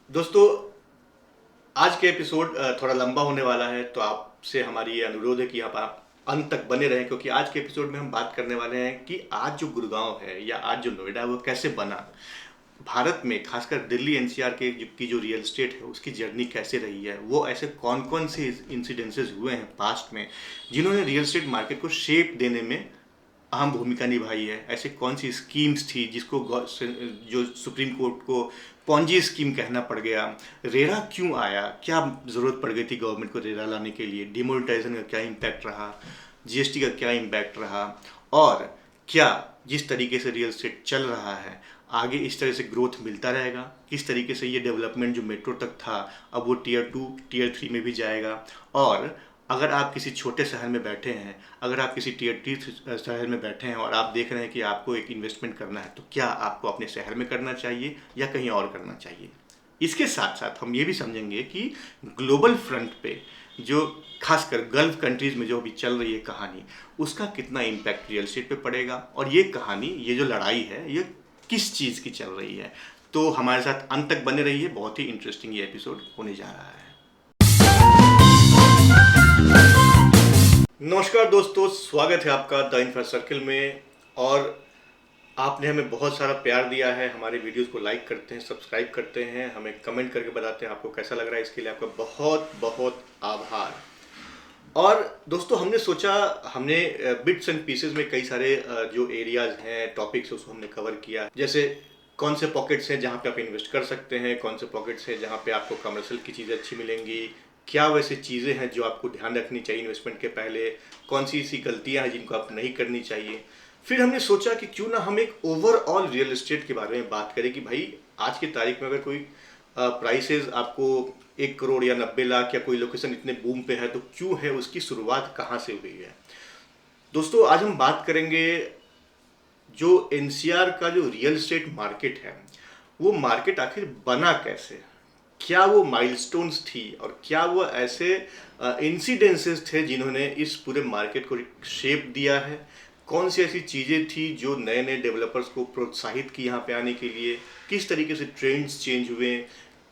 दोस्तों, आज के एपिसोड थोड़ा लंबा होने वाला है, तो आपसे हमारी ये अनुरोध है कि आप अंत तक बने रहें, क्योंकि आज के एपिसोड में हम बात करने वाले हैं कि आज जो गुड़गांव है या आज जो नोएडा है वो कैसे बना। भारत में खासकर दिल्ली एनसीआर की जो रियल एस्टेट है उसकी जर्नी कैसे रही है, वो ऐसे कौन कौन से इंसिडेंसेस हुए हैं पास्ट में जिन्होंने रियल एस्टेट मार्केट को शेप देने में अहम भूमिका निभाई है। ऐसे कौन सी स्कीम्स थी जिसको जो सुप्रीम कोर्ट को पॉन्जी स्कीम कहना पड़ गया। रेरा क्यों आया, क्या ज़रूरत पड़ गई थी गवर्नमेंट को रेरा लाने के लिए, डिमोनेटाइजेशन का क्या इम्पैक्ट रहा, जीएसटी का क्या इम्पैक्ट रहा, और क्या जिस तरीके से रियल एस्टेट चल रहा है आगे इस तरह से ग्रोथ मिलता रहेगा, किस तरीके से ये डेवलपमेंट जो मेट्रो तक था अब वो टीयर 2 टीयर 3 में भी जाएगा। और अगर आप किसी छोटे शहर में बैठे हैं, अगर आप किसी टीयर 3 शहर में बैठे हैं और आप देख रहे हैं कि आपको एक इन्वेस्टमेंट करना है, तो क्या आपको अपने शहर में करना चाहिए या कहीं और करना चाहिए। इसके साथ साथ हम ये भी समझेंगे कि ग्लोबल फ्रंट पे जो खासकर गल्फ कंट्रीज़ में जो अभी चल रही है कहानी, उसका कितना इम्पैक्ट रियल एस्टेट पे पड़ेगा, और ये कहानी, ये जो लड़ाई है, ये किस चीज़ की चल रही है। तो हमारे साथ अंत तक बने रहिए, बहुत ही इंटरेस्टिंग ये एपिसोड होने जा रहा है। नमस्कार दोस्तों, स्वागत है आपका द इन्फ्रा सर्किल में। और आपने हमें बहुत सारा प्यार दिया है, हमारे वीडियोस को लाइक करते हैं, सब्सक्राइब करते हैं, हमें कमेंट करके बताते हैं आपको कैसा लग रहा है। इसके लिए आपका बहुत बहुत आभार। और दोस्तों, हमने सोचा, हमने बिट्स एंड पीसेस में कई सारे जो एरियाज हैं, टॉपिक्स, उसको हमने कवर किया। जैसे कौन से पॉकेट्स हैं जहाँ पे आप इन्वेस्ट कर सकते हैं, कौन से पॉकेट्स हैं जहाँ पे आपको कमर्शियल की चीज़ें अच्छी मिलेंगी, क्या वैसे चीज़ें हैं जो आपको ध्यान रखनी चाहिए इन्वेस्टमेंट के पहले, कौन सी ऐसी गलतियाँ हैं जिनको आप नहीं करनी चाहिए। फिर हमने सोचा कि क्यों ना हम एक ओवरऑल रियल एस्टेट के बारे में बात करें कि भाई आज की तारीख में अगर कोई प्राइसेस आपको 1 करोड़ या 90 लाख या कोई लोकेशन इतने बूम पे है तो क्यों है, उसकी शुरुआत कहाँ से हुई है। दोस्तों, आज हम बात करेंगे जो एनसीआर का जो रियल एस्टेट मार्केट है, वो मार्केट आखिर बना कैसे, क्या वो माइलस्टोन्स थी और क्या वो ऐसे इंसिडेंसेस थे जिन्होंने इस पूरे मार्केट को शेप दिया है। कौन सी ऐसी चीज़ें थी जो नए नए डेवलपर्स को प्रोत्साहित की यहाँ पे आने के लिए, किस तरीके से ट्रेंड्स चेंज हुए,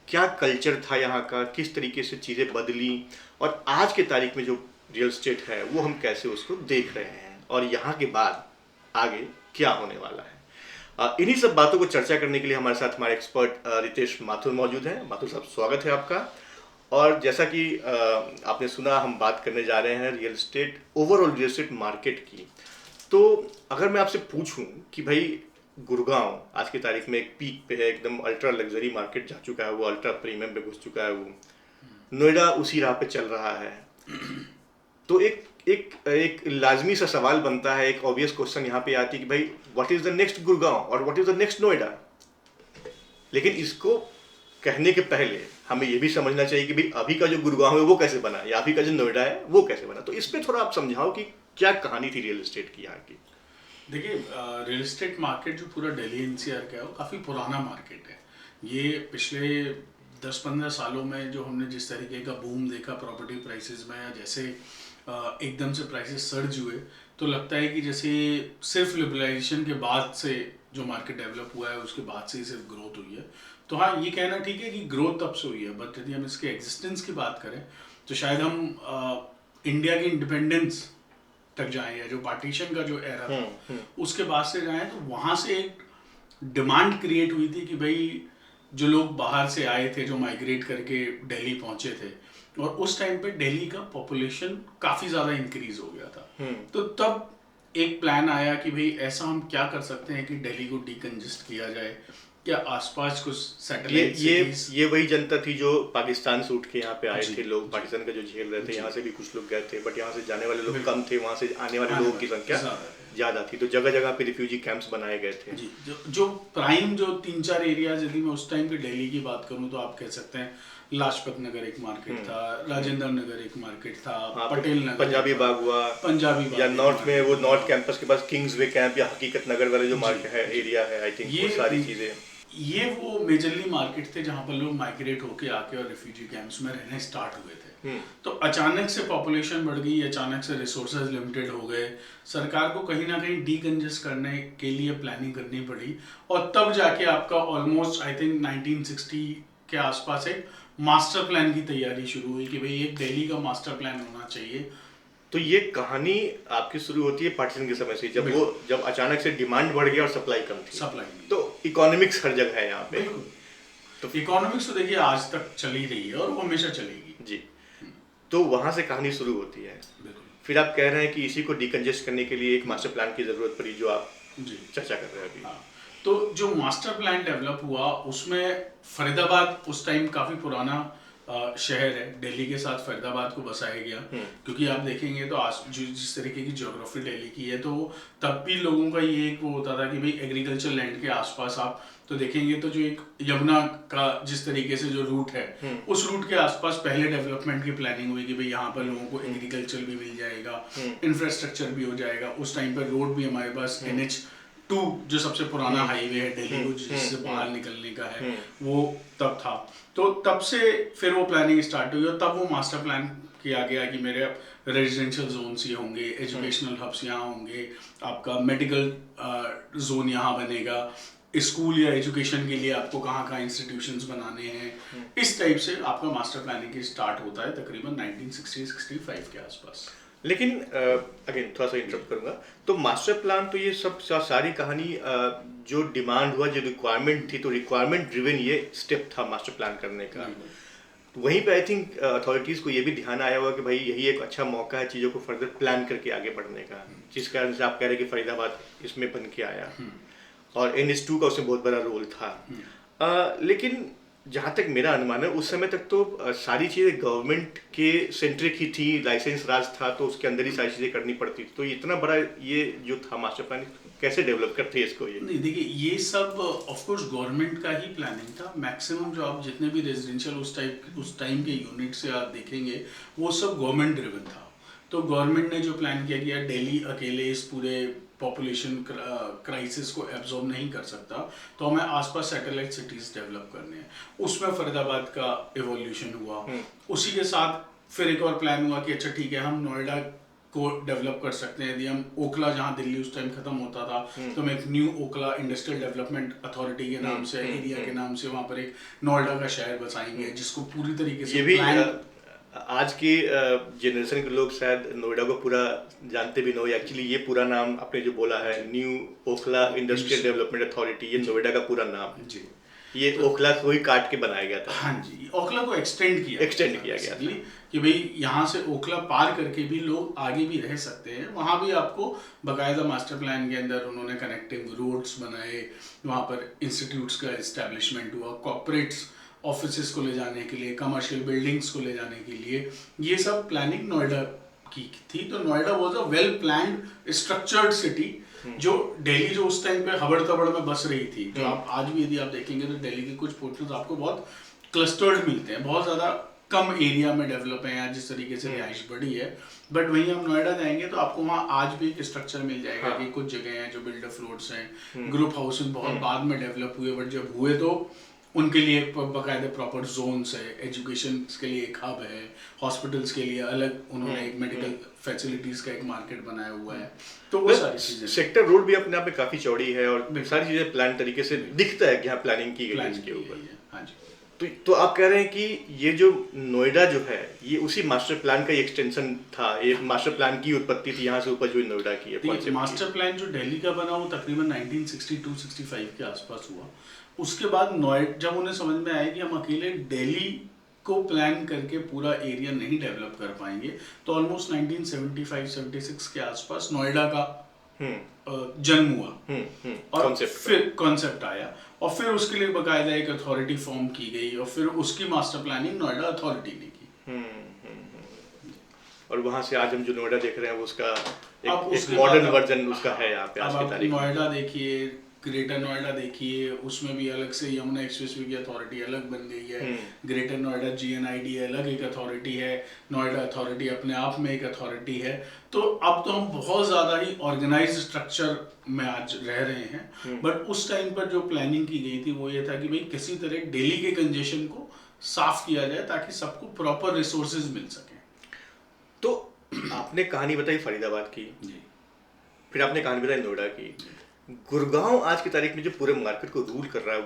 क्या कल्चर था यहाँ का, किस तरीके से चीज़ें बदली, और आज के तारीख में जो रियल एस्टेट है वो हम कैसे उसको देख रहे हैं, और यहाँ के बाद आगे क्या होने वाला है। इन्हीं सब बातों को चर्चा करने के लिए हमारे साथ हमारे एक्सपर्ट रितेश माथुर मौजूद हैं। माथुर साहब, स्वागत है आपका। और जैसा कि आपने सुना, हम बात करने जा रहे हैं real estate, overall real estate market की। तो अगर मैं आपसे पूछूं कि भाई गुड़गांव आज की तारीख में एक पीक पे है, एकदम अल्ट्रा लग्जरी मार्केट जा चुका है, वो अल्ट्रा प्रीमियम पे घुस चुका है, वो नोएडा उसी राह पे चल रहा है। तो एक एक एक लाजमी सा सवाल बनता है, एक ऑब्वियस क्वेश्चन यहाँ पे आती है कि भाई what is the next Gurgaon और what is the next Noida. लेकिन इसको कहने के पहले हमें ये भी समझना चाहिए कि भाई अभी का जो गुड़गांव है वो कैसे बना, या अभी का जो नोएडा है वो कैसे बना। तो इस पे थोड़ा आप समझाओ कि क्या कहानी थी रियल एस्टेट की यहाँ की। देखिए, रियल एस्टेट मार्केट जो पूरा दिल्ली एनसीआर का है वो काफ़ी पुराना मार्केट है। ये पिछले 10-15 सालों में जो हमने जिस तरीके का बूम देखा प्रॉपर्टी प्राइसेस में, या जैसे एकदम से प्राइसेस सर्ज हुए, तो लगता है कि जैसे सिर्फ लिबरलाइजेशन के बाद से जो मार्केट डेवलप हुआ है उसके बाद से ही सिर्फ ग्रोथ हुई है। तो हाँ, ये कहना ठीक है कि ग्रोथ तब से हुई है, बट यदि हम इसके एग्जिस्टेंस की बात करें तो शायद हम इंडिया की इंडिपेंडेंस तक जाएं, या जो पार्टीशन का जो एरा था उसके बाद से जाएं, तो वहाँ से एक डिमांड क्रिएट हुई थी कि भाई जो लोग बाहर से आए थे, जो माइग्रेट करके दिल्ली पहुंचे थे, और उस टाइम पे दिल्ली का पॉपुलेशन काफ़ी ज़्यादा इंक्रीज हो गया था। तो तब एक प्लान आया कि भाई ऐसा हम क्या कर सकते हैं कि दिल्ली को डीकंजेस्ट किया जाए, क्या आसपास कुछ सैटेलाइट ये वही जनता थी जो पाकिस्तान से उठ के यहाँ पे आए थे लोग, पाकिस्तान का जो झेल रहे थे। यहाँ से भी कुछ लोग गए थे, बट यहाँ से जाने वाले लोग कम थे, वहाँ से आने वाले लोगों की संख्या ज़्यादा थी। तो जगह जगह पे रिफ्यूजी कैंप्स बनाए गए थे। जी, जो प्राइम जो 3-4 एरियाज, यदि मैं उस टाइम पे दिल्ली की बात करूँ तो आप कह सकते हैं लाजपत नगर एक मार्केट था, राजेंद्र नगर एक मार्केट था, पटेल नगर, पंजाबी बाग हुआ, या नॉर्थ में वो नॉर्थ कैंपस के पास किंग्स वे कैंप या हकीकत नगर वाले जो मार्केट है, एरिया है, आई थिंक वो सारी चीज़ें, ये वो मेजरली मार्केट थे जहाँ पर लोग माइग्रेट होके आके और रिफ्यूजी कैंप्स में रहने स्टार्ट हुए थे। तो अचानक से पॉपुलेशन बढ़ गई, अचानक से रिसोर्सेज लिमिटेड हो गए, सरकार को कहीं ना कहीं डीकंजेस्ट करने के लिए प्लानिंग करनी पड़ी, और तब जाके आपका ऑलमोस्ट आई थिंक 1960 के आसपास एक मास्टर प्लान की तैयारी शुरू हुई कि भाई एक दिल्ली का मास्टर प्लान होना चाहिए। तो ये कहानी आपकी शुरू होती है पार्टीशन के समय से, जब अचानक से डिमांड बढ़ गया और सप्लाई कम थी। सप्लाई तो इकोनॉमिक्स हर जगह है यहाँ पे। तो इकोनॉमिक्स तो देखिए आज तक चली रही है और वो हमेशा चलेगी जी। तो वहां से कहानी शुरू होती है। फिर आप कह रहे हैं कि इसी को डिकंजेस्ट करने के लिए एक मास्टर प्लान की जरूरत पड़ी, जो आप चर्चा कर रहे हैं अभी। तो जो मास्टर प्लान डेवलप हुआ उसमें फरीदाबाद उस टाइम काफी पुराना शहर है, दिल्ली के साथ फरीदाबाद को बसाया गया। क्योंकि आप देखेंगे तो आज जिस तरीके की ज्योग्राफी दिल्ली की है, तो तब भी लोगों का ये एक वो होता था कि भाई एग्रीकल्चर लैंड के आसपास आप तो देखेंगे तो जो एक यमुना का जिस तरीके से जो रूट है, उस रूट के आसपास पहले डेवलपमेंट की प्लानिंग हुई कि भाई यहाँ पर लोगों को एग्रीकल्चर भी मिल जाएगा, इंफ्रास्ट्रक्चर भी हो जाएगा। उस टाइम पर रोड भी हमारे पास NH2 जो सबसे पुराना हाईवे है दिल्ली को जिससे बाहर निकलने का है, वो तब था। तो तब से फिर वो प्लानिंग स्टार्ट हुई और तब वो मास्टर प्लान किया गया कि मेरे रेजिडेंशियल जोन्स ये होंगे, एजुकेशनल हब्स यहाँ होंगे, आपका मेडिकल जोन यहाँ बनेगा, स्कूल या एजुकेशन के लिए आपको कहाँ कहाँ इंस्टीट्यूशंस बनाने हैं। इस टाइप से आपका मास्टर प्लानिंग की स्टार्ट होता है तकरीबन 1960-65 के आसपास। लेकिन अगेन थोड़ा सा इंटरप्ट करूंगा, तो मास्टर प्लान तो ये सब सारी कहानी जो डिमांड हुआ, जो रिक्वायरमेंट थी, तो रिक्वायरमेंट ड्रिवन ये स्टेप था मास्टर प्लान करने का। तो वहीं पे आई थिंक अथॉरिटीज को ये भी ध्यान आया हुआ कि भाई यही एक अच्छा मौका है चीज़ों को फर्दर प्लान करके आगे बढ़ने का, जिस कारण से आप कह रहे हैं कि फरीदाबाद इसमें बन के आया और NH2 का उसमें बहुत बड़ा रोल था। लेकिन जहाँ तक मेरा अनुमान है उस समय तक तो सारी चीज़ें गवर्नमेंट के सेंट्रिक ही थी, लाइसेंस राज था, तो उसके अंदर ही सारी चीज़ें करनी पड़ती थी। तो इतना बड़ा ये जो था मास्टर प्लान, कैसे डेवलप करते हैं इसको? ये नहीं, देखिए ये सब ऑफ कोर्स गवर्नमेंट का ही प्लानिंग था। मैक्सिमम जो आप जितने भी रेजिडेंशियल उस टाइम के यूनिट से आप देखेंगे वो सब गवर्नमेंट ड्रिवन था। तो गवर्नमेंट ने जो प्लान किया गया, दिल्ली अकेले इस पूरे पॉपुलेशन क्राइसिस को एब्जॉर्ब नहीं कर सकता, तो हमें आसपास सैटेलाइट सिटीज डेवलप करने हैं। उसमें फरीदाबाद का इवोल्यूशन हुआ। उसी के साथ फिर एक और प्लान हुआ कि अच्छा ठीक है, हम नोएडा को डेवलप कर सकते हैं। यदि हम ओखला, जहाँ दिल्ली उस टाइम खत्म होता था, तो हम एक new Okhla industrial development authority के नाम से, एरिया के नाम से वहाँ पर एक नोएडा का शहर बसाएंगे, जिसको पूरी तरीके से आज की जनरेशन के लोग शायद नोएडा को पूरा जानते भी न हो। एक्चुअली ये पूरा नाम आपने जो बोला है, new Okhla industrial development authority, ये नोएडा का पूरा नाम है जी। ये ओखला को ही काट के बनाया गया था। हाँ जी, ओखला को एक्सटेंड किया गया था कि भाई यहाँ से ओखला पार करके भी लोग आगे भी रह सकते हैं। वहाँ भी आपको बाकायदा मास्टर प्लान के अंदर उन्होंने कनेक्टिंग रोड्स बनाए, वहाँ पर इंस्टीट्यूट्स का एस्टेब्लिशमेंट हुआ, कॉर्पोरेट्स ऑफिसेस को ले जाने के लिए, कमर्शियल बिल्डिंग्स को ले जाने के लिए, ये सब प्लानिंग नोएडा की थी। तो Noida was a well planned structured city, जो दिल्ली जो उस टाइम पे हबड़ तबड़ में बस रही थी। जो आप आज भी यदि आप देखेंगे तो दिल्ली के कुछ पोर्शंस आपको बहुत क्लस्टर्ड मिलते हैं, बहुत ज़्यादा कम एरिया में डेवलप है या जिस तरीके से रिहाइश बढ़ी है। बट वहीं हम नोएडा जाएंगे तो आपको वहाँ आज भी एक स्ट्रक्चर मिल जाएगा कि कुछ जगह हैं जो बिल्डर फ्लोर्स हैं, ग्रुप हाउसेस बहुत बाद में डेवलप हुए, बट जब हुए तो उनके लिए बाकायदे प्रॉपर जोन्स है, एजुकेशन के लिए एक हब है, हॉस्पिटल्स के लिए अलग उन्होंने एक मेडिकल फैसिलिटीज का एक मार्केट बनाया हुआ है। तो वो सारी चीजें, सेक्टर रोड भी अपने आप में काफी चौड़ी है और सारी चीजें प्लान तरीके से दिखता है कि यहाँ प्लानिंग की गई है इसके ऊपर। हाँ जी। तो आप कह रहे हैं कि ये जो नोएडा जो है ये उसी मास्टर प्लान का एक्सटेंशन था, ये मास्टर प्लान की उत्पत्ति थी, यहाँ से ऊपर जो नोएडा की है। मास्टर प्लान जो दिल्ली का बना वो तकरीबन 1962-65 के आसपास हुआ। उसके बाद नोएडा जब उन्हें समझ में आया कि हम अकेले दिल्ली को प्लान करके पूरा एरिया नहीं डेवलप कर पाएंगे, तो ऑलमोस्ट 1975-76 के आसपास नोएडा का जन्म हुआ और फिर कॉन्सेप्ट आया और फिर उसके लिए बकायदा एक अथॉरिटी फॉर्म की गई और फिर उसकी मास्टर प्लानिंग नोएडा अथॉरिटी ने की। और वहां से आज हम जो नोएडा देख रहे हैं उसका एक मॉडर्न वर्जन उसका है यहाँ पे आज की तारीख। नोएडा देखिए, ग्रेटर नोएडा देखिए, उसमें भी अलग से यमुना एक्सप्रेसवे की अथॉरिटी अलग बन गई है। ग्रेटर नोएडा GNID अलग एक अथॉरिटी है, नोएडा अथॉरिटी अपने आप में एक अथॉरिटी है। तो अब तो हम बहुत ज़्यादा ही ऑर्गेनाइज्ड स्ट्रक्चर में आज रह रहे हैं। बट उस टाइम पर जो प्लानिंग की गई थी वो ये था कि भाई किसी तरह दिल्ली के कंजेशन को साफ किया जाए ताकि सबको प्रॉपर रिसोर्सेज मिल सके। तो आपने कहानी बताई फरीदाबाद की, फिर आपने कहानी बताई नोएडा की। गुड़गांव आज की तारीख में जो पूरे मार्केट को रूल कर रहा है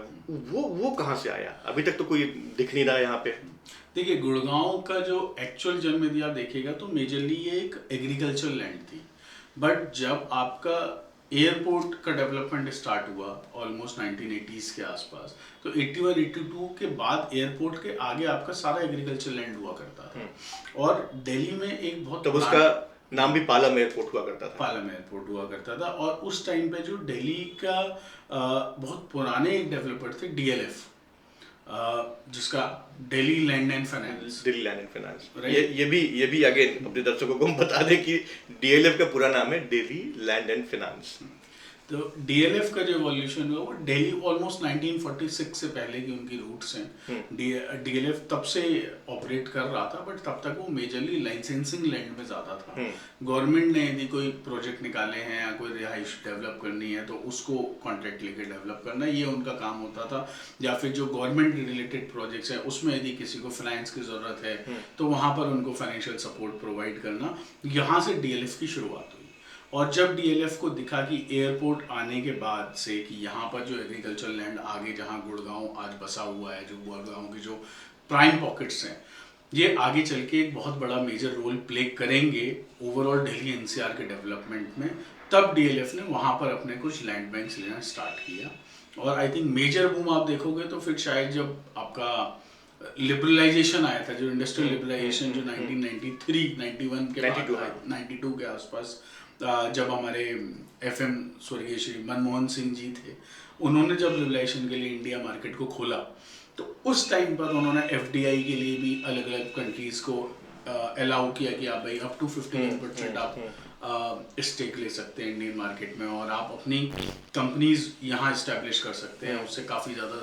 वो कहाँ से आया? अभी तक तो कोई दिख नहीं रहा यहाँ पे। देखिए, गुड़गांव का जो एक्चुअल जन्म यदि आप देखिएगा तो मेजरली ये एक एग्रीकल्चर लैंड थी, बट जब आपका एयरपोर्ट का डेवलपमेंट स्टार्ट हुआ ऑलमोस्ट 1980s के आसपास, तो 81-82 के बाद एयरपोर्ट के आगे आपका सारा एग्रीकल्चर लैंड हुआ करता था। और दिल्ली में एक बहुत तब उसका नाम भी पालम एयरपोर्ट हुआ करता था। पालम एयरपोर्ट हुआ करता था। और उस टाइम पे जो दिल्ली का बहुत पुराने एक डेवलपर थे DLF, जिसका Delhi land and finance. Delhi land and finance, ये भी अगेन अपने दर्शकों को हम बता दें कि DLF का पूरा नाम है दिल्ली लैंड एंड फाइनेंस। तो DLF का जो एवोल्यूशन हुआ वो दिल्ली ऑलमोस्ट 1946 से पहले की उनकी रूट्स हैं। DLF तब से ऑपरेट कर रहा था, बट तब तक वो मेजरली लाइसेंसिंग लैंड में ज़्यादा था। गवर्नमेंट ने यदि कोई प्रोजेक्ट निकाले हैं या कोई रिहाइश डेवलप करनी है तो उसको कॉन्ट्रैक्ट लेके डेवलप करना, ये उनका काम होता था। या फिर जो गवर्नमेंट रिलेटेड प्रोजेक्ट्स हैं उसमें यदि किसी को फाइनेंस की ज़रूरत है तो वहाँ पर उनको फाइनेंशियल सपोर्ट प्रोवाइड करना, यहाँ से DLF की शुरुआत हुई। और जब DLF को दिखा कि एयरपोर्ट आने के बाद से कि यहाँ पर जो एग्रीकल्चर लैंड आगे जहाँ गुड़गांव आज बसा हुआ है, जो गुड़गांव के जो प्राइम पॉकेट्स हैं, ये आगे चल के एक बहुत बड़ा मेजर रोल प्ले करेंगे ओवरऑल दिल्ली NCR के डेवलपमेंट में, तब DLF ने वहाँ पर अपने कुछ लैंड बैंक्स लेना स्टार्ट किया। और आई थिंक मेजर बूम आप देखोगे तो फिर शायद जब आपका लिबरलाइजेशन आया था, जो इंडस्ट्रियल लिबरलाइजेशन जो 1993-91 के बाद 92 के आसपास, जब हमारे FM स्वर्गीय श्री मनमोहन सिंह जी थे, उन्होंने जब लिबरलाइजेशन के लिए इंडिया मार्केट को खोला, तो उस टाइम पर उन्होंने FDI के लिए भी अलग अलग कंट्रीज को अलाउ किया कि आप भाई अप टू 15% आप स्टेक ले सकते हैं इंडियन मार्केट में, और आप अपनी कंपनीज यहाँ इस्टेब्लिश कर सकते हैं। उससे काफ़ी ज़्यादा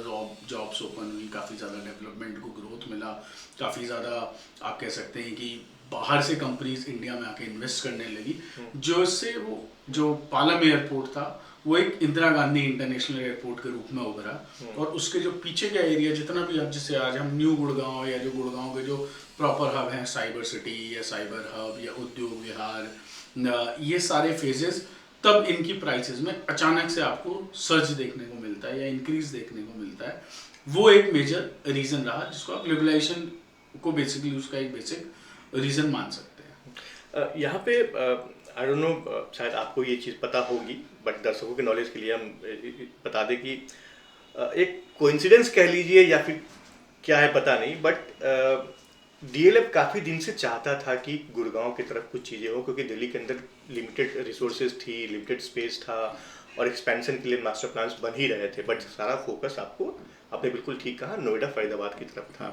जॉब्स ओपन हुई, काफ़ी ज़्यादा डेवलपमेंट को ग्रोथ मिला, काफ़ी ज़्यादा आप कह सकते हैं कि बाहर से कंपनीज इंडिया में आके इन्वेस्ट करने लगी, जो इससे वो जो पालम एयरपोर्ट था वो एक इंदिरा गांधी इंटरनेशनल एयरपोर्ट के रूप में उभरा। और उसके जो पीछे का एरिया जितना भी, अब जैसे आज हम न्यू गुड़गांव या जो गुड़गांव के जो प्रॉपर हब हैं, साइबर सिटी या साइबर हब या उद्योग विहार, ये सारे फेजेस, तब इनकी प्राइसेस में अचानक से आपको सर्ज देखने को मिलता है या इंक्रीज देखने को मिलता है। वो एक मेजर रीज़न रहा जिसको आप लिबरलाइजेशन को बेसिकली उसका एक बेसिक रीज़न मान सकते हैं। यहाँ पे आई डोंट नो, शायद आपको ये चीज़ पता होगी, बट दर्शकों के नॉलेज के लिए हम बता दें कि एक कोइंसिडेंस कह लीजिए या फिर क्या है पता नहीं, बट DLF काफ़ी दिन से चाहता था कि गुड़गांव की तरफ कुछ चीज़ें हो, क्योंकि दिल्ली के अंदर लिमिटेड रिसोर्सेज थी, लिमिटेड स्पेस था और एक्सपेंशन के लिए मास्टर प्लान्स बन ही रहे थे, बट सारा फोकस आपने बिल्कुल ठीक कहा, नोएडा फरीदाबाद की तरफ था।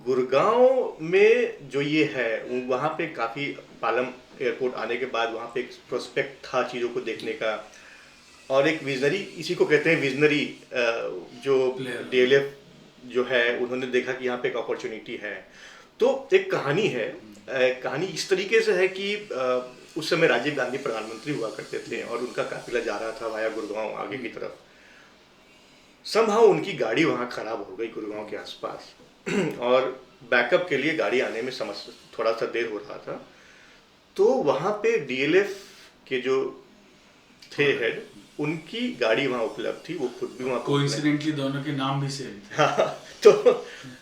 गुड़गांव में जो ये है वहाँ पे काफ़ी, पालम एयरपोर्ट आने के बाद वहाँ पे एक प्रोस्पेक्ट था चीज़ों को देखने का, और एक विजनरी, इसी को कहते हैं विजनरी, जो DLF जो है उन्होंने देखा कि यहाँ पे एक अपॉर्चुनिटी है। तो एक कहानी है, कहानी इस तरीके से है कि उस समय राजीव गांधी प्रधानमंत्री हुआ करते थे और उनका काफिला जा रहा था वाया गुड़गांव आगे की तरफ। समहाउ उनकी गाड़ी वहाँ खराब हो गई गुड़गांव के आसपास और बैकअप के लिए गाड़ी आने में थोड़ा सा देर हो रहा था। तो वहाँ पे DLF के जो थे हेड, उनकी गाड़ी वहाँ उपलब्ध थी, वो खुद भी वहाँ कोइंसिडेंटली दोनों के नाम भी सेम थे। हाँ,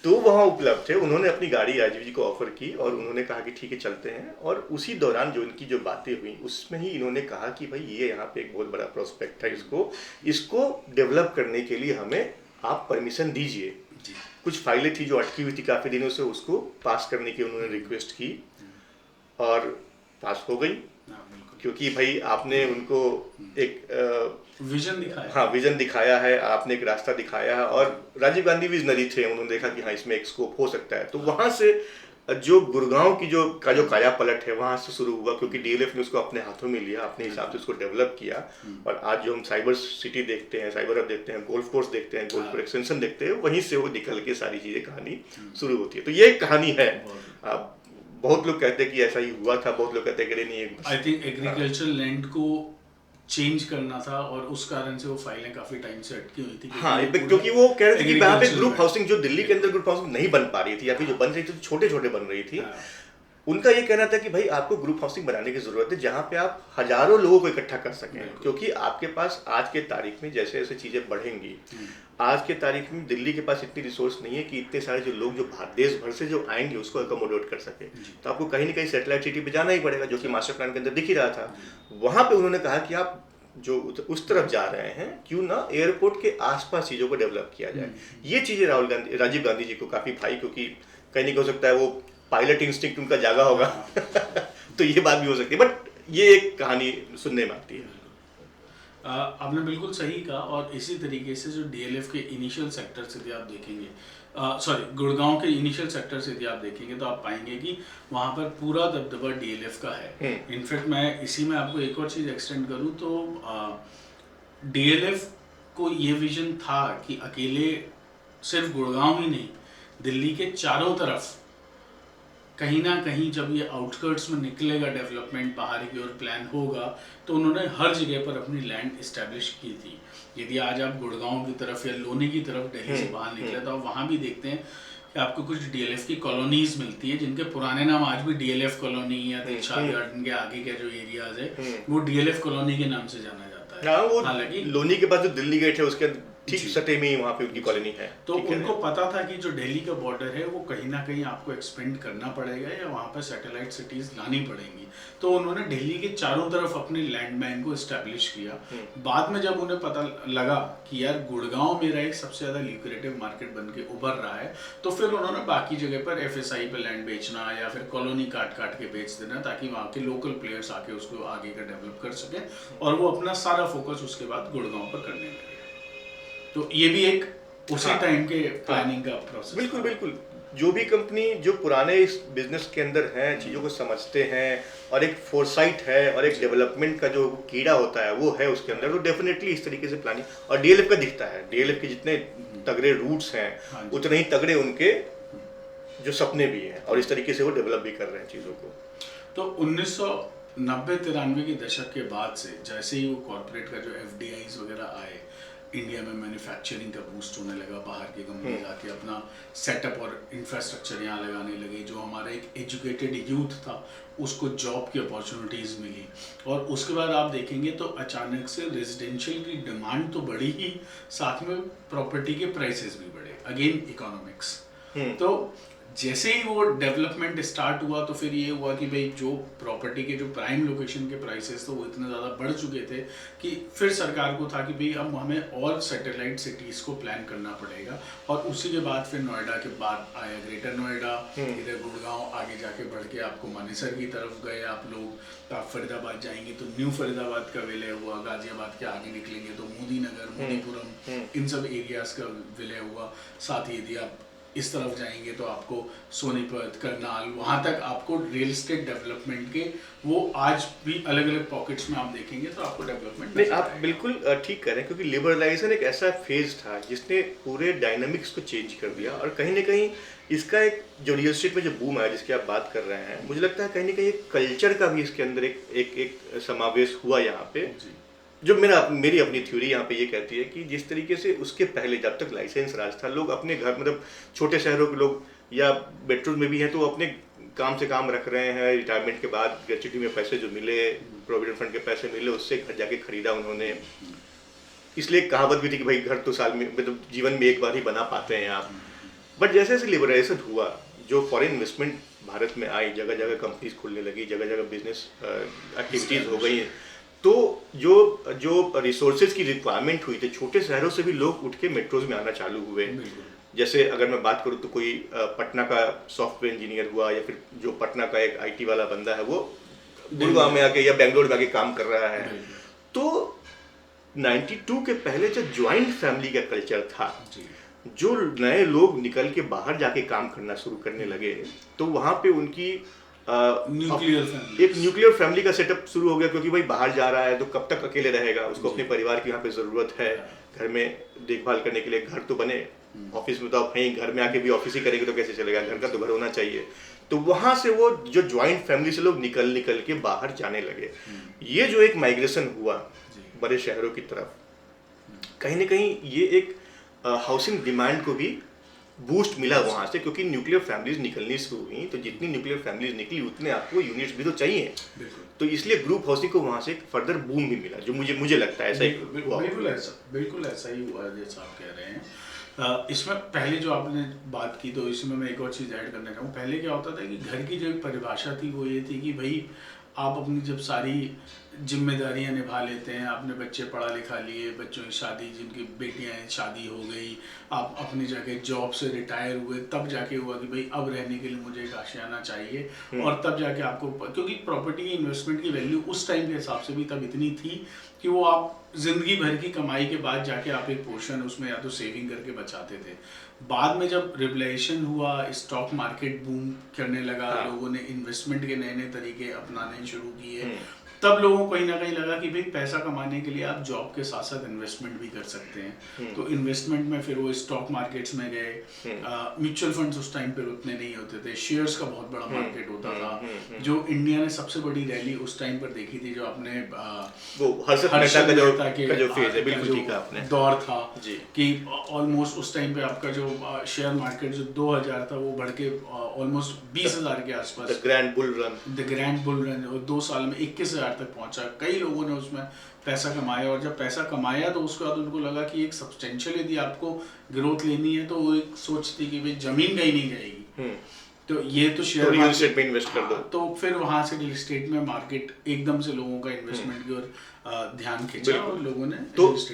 तो वहाँ उपलब्ध थे। उन्होंने अपनी गाड़ी राजीव जी को ऑफर की और उन्होंने कहा कि ठीक है चलते हैं। और उसी दौरान जो इनकी जो बातें हुई उसमें ही इन्होंने कहा कि भाई ये यहाँ पे एक बहुत बड़ा प्रोस्पेक्ट है, इसको डेवलप करने के लिए हमें आप परमिशन दीजिए। कुछ फाइलें थी जो अटकी हुई थी काफ़ी दिनों से, उसको पास करने की उन्होंने रिक्वेस्ट की और पास हो गई, क्योंकि भाई आपने उनको एक विजन दिखाया। हाँ, विजन दिखाया है, आपने एक रास्ता दिखाया है। और राजीव गांधी विजनरी थे, उन्होंने देखा कि हाँ इसमें एक स्कोप हो सकता है। तो वहाँ से जो गुड़गांव की जो काया पलट है वहाँ से शुरू हुआ, क्योंकि DLF ने उसको अपने हाथों में लिया, अपने हिसाब से उसको डेवलप किया। और आज जो हम साइबर सिटी देखते हैं, साइबर हब देखते हैं, गोल्फ कोर्स देखते हैं, गोल्फ कोर्स एक्सटेंशन देखते हैं, वहीं से वो निकल के सारी चीज़ें कहानी शुरू होती है। तो ये एक कहानी है। बहुत लोग कहते हैं कि ऐसा ही हुआ था, बहुत लोग कहते हैं कि नहीं। आई थिंक एग्रीकल्चर लैंड को चेंज करना था और उस कारण से वो फाइलें काफी टाइम से अटकी हुई थी। हाँ, क्योंकि वो कह रहे थे कि वहाँ पे ग्रुप हाउसिंग, जो दिल्ली के अंदर ग्रुप हाउसिंग नहीं बन पा रही थी या फिर जो बन रही थी छोटे छोटे बन रही थी, उनका ये कहना था कि भाई आपको ग्रुप हाउसिंग बनाने की ज़रूरत है जहाँ पे आप हज़ारों लोगों को इकट्ठा कर सकें, क्योंकि आपके पास आज के तारीख में जैसे जैसे चीज़ें बढ़ेंगी, आज के तारीख में दिल्ली के पास इतनी रिसोर्स नहीं है कि इतने सारे जो लोग जो देश भर से जो आएंगे उसको अकोमोडेट कर सके। तो आपको कहीं ना कहीं सैटेलाइट सिटी पे जाना ही पड़ेगा, जो कि मास्टर प्लान के अंदर दिख ही रहा था। वहाँ पे उन्होंने कहा कि आप जो उस तरफ जा रहे हैं, क्यों ना एयरपोर्ट के आसपास चीज़ों को डेवलप किया जाए। ये चीज़ें राजीव गांधी जी को काफ़ी भाई, क्योंकि कहीं नहीं हो सकता है वो पायलट इंस्टिंक्ट उनका जागा होगा तो ये बात भी हो सकती है, बट ये एक कहानी सुनने में आती है। आपने बिल्कुल सही कहा। और इसी तरीके से जो डीएलएफ के इनिशियल सेक्टर से भी आप देखेंगे, गुड़गांव के इनिशियल सेक्टर से भी आप देखेंगे तो आप पाएंगे कि वहाँ पर पूरा दबदबा डीएलएफ का है। इनफैक्ट मैं इसी में आपको एक और चीज़ एक्सटेंड करूँ तो डीएलएफ को ये विजन था कि अकेले सिर्फ गुड़गांव ही नहीं, दिल्ली के चारों तरफ कहीं ना कहीं जब ये आउटस्कर्ट्स में निकलेगा डेवलपमेंट, बाहर की ओर प्लान होगा, तो उन्होंने हर जगह पर अपनी लैंड इस्टेब्लिश की थी। यदि आज आप गुड़गांव की तरफ या लोनी की तरफ दिल्ली से बाहर निकले तो आप वहाँ भी देखते हैं कि आपको कुछ डीएलएफ की कॉलोनीज मिलती है, जिनके पुराने नाम आज भी डीएलएफ कॉलोनी या दिलशाद गार्डन के आगे के जो एरियाज है वो डीएलएफ कॉलोनी के नाम से जाना जाता है। हालांकि लोनी के पास जो दिल्ली गेट है उसके ठीक सटे में ही वहाँ पे उनकी कॉलोनी है। तो उनको पता था कि जो दिल्ली का बॉर्डर है वो कहीं ना कहीं आपको एक्सपेंड करना पड़ेगा या वहाँ पर सैटेलाइट सिटीज लानी पड़ेंगी। तो उन्होंने दिल्ली के चारों तरफ अपने लैंड बैंक को एस्टेब्लिश किया। बाद में जब उन्हें पता लगा कि यार गुड़गांव मेरा एक सबसे ज़्यादा ल्यूक्रेटिव मार्केट बन के उभर रहा है, तो फिर उन्होंने बाकी जगह पर एफएसआई पे लैंड बेचना या फिर कॉलोनी काट काट के बेच देना, ताकि वहाँ के लोकल प्लेयर्स आके उसको आगे का डेवलप कर सके और वो अपना सारा फोकस उसके बाद गुड़गांव पर करने लगे। तो ये भी एक उसी टाइम के प्लानिंग का प्रोसेस। बिल्कुल बिल्कुल। जो भी कंपनी जो पुराने इस बिजनेस के अंदर है, चीज़ों को समझते हैं और एक फोरसाइट है और एक डेवलपमेंट का जो कीड़ा होता है वो है उसके अंदर, तो डेफिनेटली इस तरीके से प्लानिंग और डीएलएफ का दिखता है। डीएलएफ के जितने तगड़े रूट्स हैं उतने ही तगड़े उनके जो सपने भी हैं और इस तरीके से वो डेवलप भी कर रहे हैं चीज़ों को। तो 1990-93 के दशक के बाद से जैसे ही वो कॉर्पोरेट का जो एफडीआईज वगैरह आए, इंडिया में मैन्युफैक्चरिंग का बूस्ट होने लगा, बाहर की कंपनी आके अपना सेटअप और इंफ्रास्ट्रक्चर यहाँ लगाने लगे, जो हमारा एक एजुकेटेड यूथ था उसको जॉब की अपॉर्चुनिटीज़ मिली। और उसके बाद आप देखेंगे तो अचानक से रेजिडेंशियल की डिमांड तो बढ़ी ही, साथ में प्रॉपर्टी के प्राइसेस भी बढ़े। Again economics. तो जैसे ही वो डेवलपमेंट स्टार्ट हुआ तो फिर ये हुआ कि भाई जो प्रॉपर्टी के जो प्राइम लोकेशन के प्राइसेस थे वो इतने ज़्यादा बढ़ चुके थे कि फिर सरकार को था कि भाई अब हमें और सैटेलाइट सिटीज़ को प्लान करना पड़ेगा। और उसी के बाद फिर नोएडा के बाद आया ग्रेटर नोएडा, इधर गुड़गांव, आगे जाके बढ़ के आपको मानेसर की तरफ गए आप लोग। आप फरीदाबाद जाएंगे तो न्यू फरीदाबाद का विलय हुआ, गाजियाबाद के आगे निकलेंगे तो मोदी नगर, मोदीपुरम, इन सब एरियाज़ का विलय हुआ। साथ ही यदि आप इस तरफ जाएंगे तो आपको सोनीपत, करनाल, वहाँ तक आपको रियल एस्टेट डेवलपमेंट के वो आज भी अलग अलग पॉकेट्स में आप देखेंगे तो आपको डेवलपमेंट नहीं, आप बिल्कुल ठीक कह रहे हैं, क्योंकि लिबरलाइजेशन एक ऐसा फेज था जिसने पूरे डायनामिक्स को चेंज कर दिया। और कहीं ना कहीं इसका एक जो रियल एस्टेट में जो बूम है जिसकी आप बात कर रहे हैं, मुझे लगता है कहीं ना कहीं एक कल्चर का भी इसके अंदर एक समावेश हुआ यहाँ पे। जो मेरी अपनी थ्योरी यहाँ पे ये कहती है कि जिस तरीके से उसके पहले जब तक लाइसेंस राज था, लोग अपने घर, मतलब छोटे शहरों के लोग या मेट्रो में भी हैं तो अपने काम से काम रख रहे हैं। रिटायरमेंट के बाद ग्रेच्युटी में पैसे जो मिले, प्रोविडेंट फंड के पैसे मिले, उससे घर जाके खरीदा उन्होंने। इसलिए कहावत भी थी कि भाई घर तो साल में, मतलब जीवन में एक बार ही बना पाते हैं आप। बट जैसे जैसे लिबरलाइजेशन हुआ, जो फॉरेन इन्वेस्टमेंट भारत में आई, जगह जगह कंपनीज खुलने लगी, जगह जगह बिजनेस एक्टिविटीज़ हो गई, तो जो रिसोर्सेज की रिक्वायरमेंट हुई थी, छोटे शहरों से भी लोग उठ के मेट्रोज में आना चालू हुए। जैसे अगर मैं बात करूँ तो कोई पटना का सॉफ्टवेयर इंजीनियर हुआ, या फिर जो पटना का एक आईटी वाला बंदा है वो गुड़गांव में आके या बेंगलोर में आके काम कर रहा है। तो 92 के पहले जो ज्वाइंट फैमिली का कल्चर था, जो नए लोग निकल के बाहर जाके काम करना शुरू करने लगे, तो वहाँ पे उनकी एक न्यूक्लियर फैमिली का सेटअप शुरू हो गया। क्योंकि भाई बाहर जा रहा है तो कब तक अकेले रहेगा, उसको अपने परिवार की यहाँ पे ज़रूरत है, घर में देखभाल करने के लिए घर तो बने। ऑफिस में तो आप कहीं घर में आके भी ऑफिस ही करेंगे तो कैसे चलेगा, घर का तो घर होना चाहिए। तो वहाँ से वो जो ज्वाइंट फैमिली से लोग निकल के बाहर जाने लगे। ये जो एक माइग्रेशन हुआ बड़े शहरों की तरफ, कहीं ना कहीं ये एक हाउसिंग डिमांड को भी बूस्ट मिला वहां से, क्योंकि न्यूक्लियर फैमिलीज निकलनी शुरू हुई, तो जितनी न्यूक्लियर फैमिलीज निकली उतने आपको यूनिट्स भी तो चाहिए, तो इसलिए ग्रुप हाउसिंग को वहां से एक फर्दर बूम भी मिला, जो मुझे लगता है ऐसा ही हुआ। बिल्कुल ऐसा ही हुआ जैसा आप कह रहे हैं। इसमें पहले जो आपने बात की, तो इसमें मैं एक और चीज़ ऐड करना चाहूँ। पहले क्या होता था कि घर की जो एक परिभाषा थी वो ये थी कि भाई आप अपनी जब सारी जिम्मेदारियां निभा लेते हैं, आपने बच्चे पढ़ा लिखा लिए, बच्चों की शादी, जिनकी बेटियां हैं शादी हो गई, आप अपनी जगह जॉब से रिटायर हुए, तब जाके हुआ कि भाई अब रहने के लिए मुझे एक आशियाना चाहिए। और तब जाके आपको, क्योंकि प्रॉपर्टी की इन्वेस्टमेंट की वैल्यू उस टाइम के हिसाब से भी तब इतनी थी कि वो आप जिंदगी भर की कमाई के बाद जाके आप एक पोर्शन उसमें या तो सेविंग करके बचाते थे। बाद में जब रिवलेशन हुआ, स्टॉक मार्केट बूम करने लगा, लोगों ने इन्वेस्टमेंट के नए नए तरीके अपनाने शुरू किए, तब लोगों को कहीं ना कहीं लगा कि भाई पैसा कमाने के लिए आप जॉब के साथ साथ इन्वेस्टमेंट भी कर सकते हैं। तो इन्वेस्टमेंट में फिर वो स्टॉक मार्केट्स में गए, म्यूचुअल फंड्स उस टाइम पर उतने नहीं होते थे, शेयर्स का बहुत बड़ा मार्केट होता था। जो इंडिया ने सबसे बड़ी रैली उस टाइम पर देखी थी, जो आपने वो हर्षद मेहता का जो फेज है, बिल्कुल ठीक है आपने, दौर था कि ऑलमोस्ट उस टाइम पे आपका जो शेयर मार्केट जो 2000 था वो बढ़ के ऑलमोस्ट 20,000 के आसपास, द ग्रैंड बुल रन, और 2 साल में 21,000 तक पहुंचा। कई लोगों ने उसमें पैसा कमाया, और जब पैसा कमाया तो उसके बाद उनको लगा कि एक सब्सटेंशियल यदि आपको ग्रोथ लेनी है तो वो एक सोच थी कि भाई जमीन कहीं नहीं जाएगी, तो ये तो शेयर रियल एस्टेट में इन्वेस्ट कर दो। तो फिर वहां से रियल एस्टेट में मार्केट एकदम से लोगों का इन्वेस्टमेंट की ओर ध्यान खींचा, और लोगों ने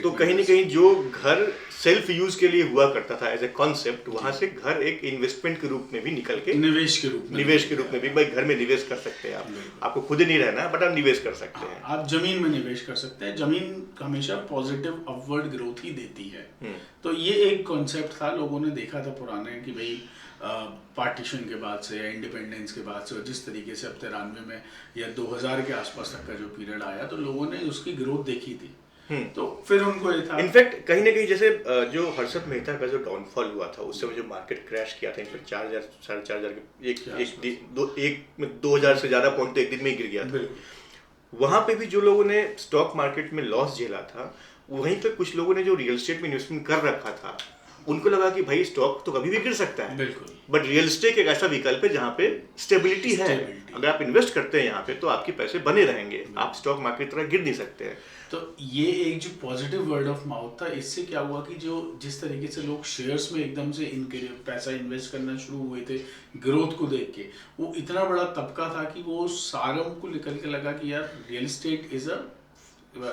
तो कहीं ना कहीं जो घर सेल्फ यूज के लिए हुआ करता था एज ए कॉन्सेप्ट, वहां से घर एक इन्वेस्टमेंट के रूप में भी निकल के निवेश के रूप में भी, भाई घर में निवेश कर सकते हैं आप, आपको खुद ही नहीं रहना बट आप निवेश कर सकते हैं, आप जमीन में निवेश कर सकते हैं। जमीन हमेशा पॉजिटिव अपवर्ड ग्रोथ ही देती है। तो ये एक कॉन्सेप्ट था, लोगों ने देखा था पुराने कि भाई पार्टीशन के बाद से या इंडिपेंडेंस के बाद से, और जिस तरीके से अब 93 में या 2000 के आसपास तक का जो पीरियड आया, तो लोगों ने उसकी ग्रोथ देखी थी। तो फिर उनको ये था, इनफैक्ट कहीं ना कहीं जैसे जो हर्षद मेहता का जो डाउनफॉल हुआ था, उससे जो मार्केट क्रैश किया था, इनफैक्ट 4,000 4,500 के 2,000 से ज्यादा पॉइंट तो एक दिन में ही गिर गया था। वहां पे भी जो लोगों ने स्टॉक मार्केट में लॉस झेला था, वहीं पे कुछ लोगों ने जो रियल एस्टेट में इन्वेस्टमेंट कर रखा था, उनको लगा कि भाई स्टॉक तो कभी भी गिर सकता है, बिल्कुल, बट रियल एस्टेट एक ऐसा विकल्प है जहाँ पे स्टेबिलिटी है। अगर आप इन्वेस्ट करते हैं यहाँ पे तो आपके पैसे बने रहेंगे, आप स्टॉक मार्केट तरह गिर नहीं सकते हैं। तो ये एक जो पॉजिटिव वर्ड ऑफ माउथ था, इससे क्या हुआ कि जो जिस तरीके से लोग शेयर्स में एकदम से पैसा इन्वेस्ट करना शुरू हुए थे ग्रोथ को देख के, वो इतना बड़ा तबका था कि वो सारों को निकल के लगा कि यार real estate is a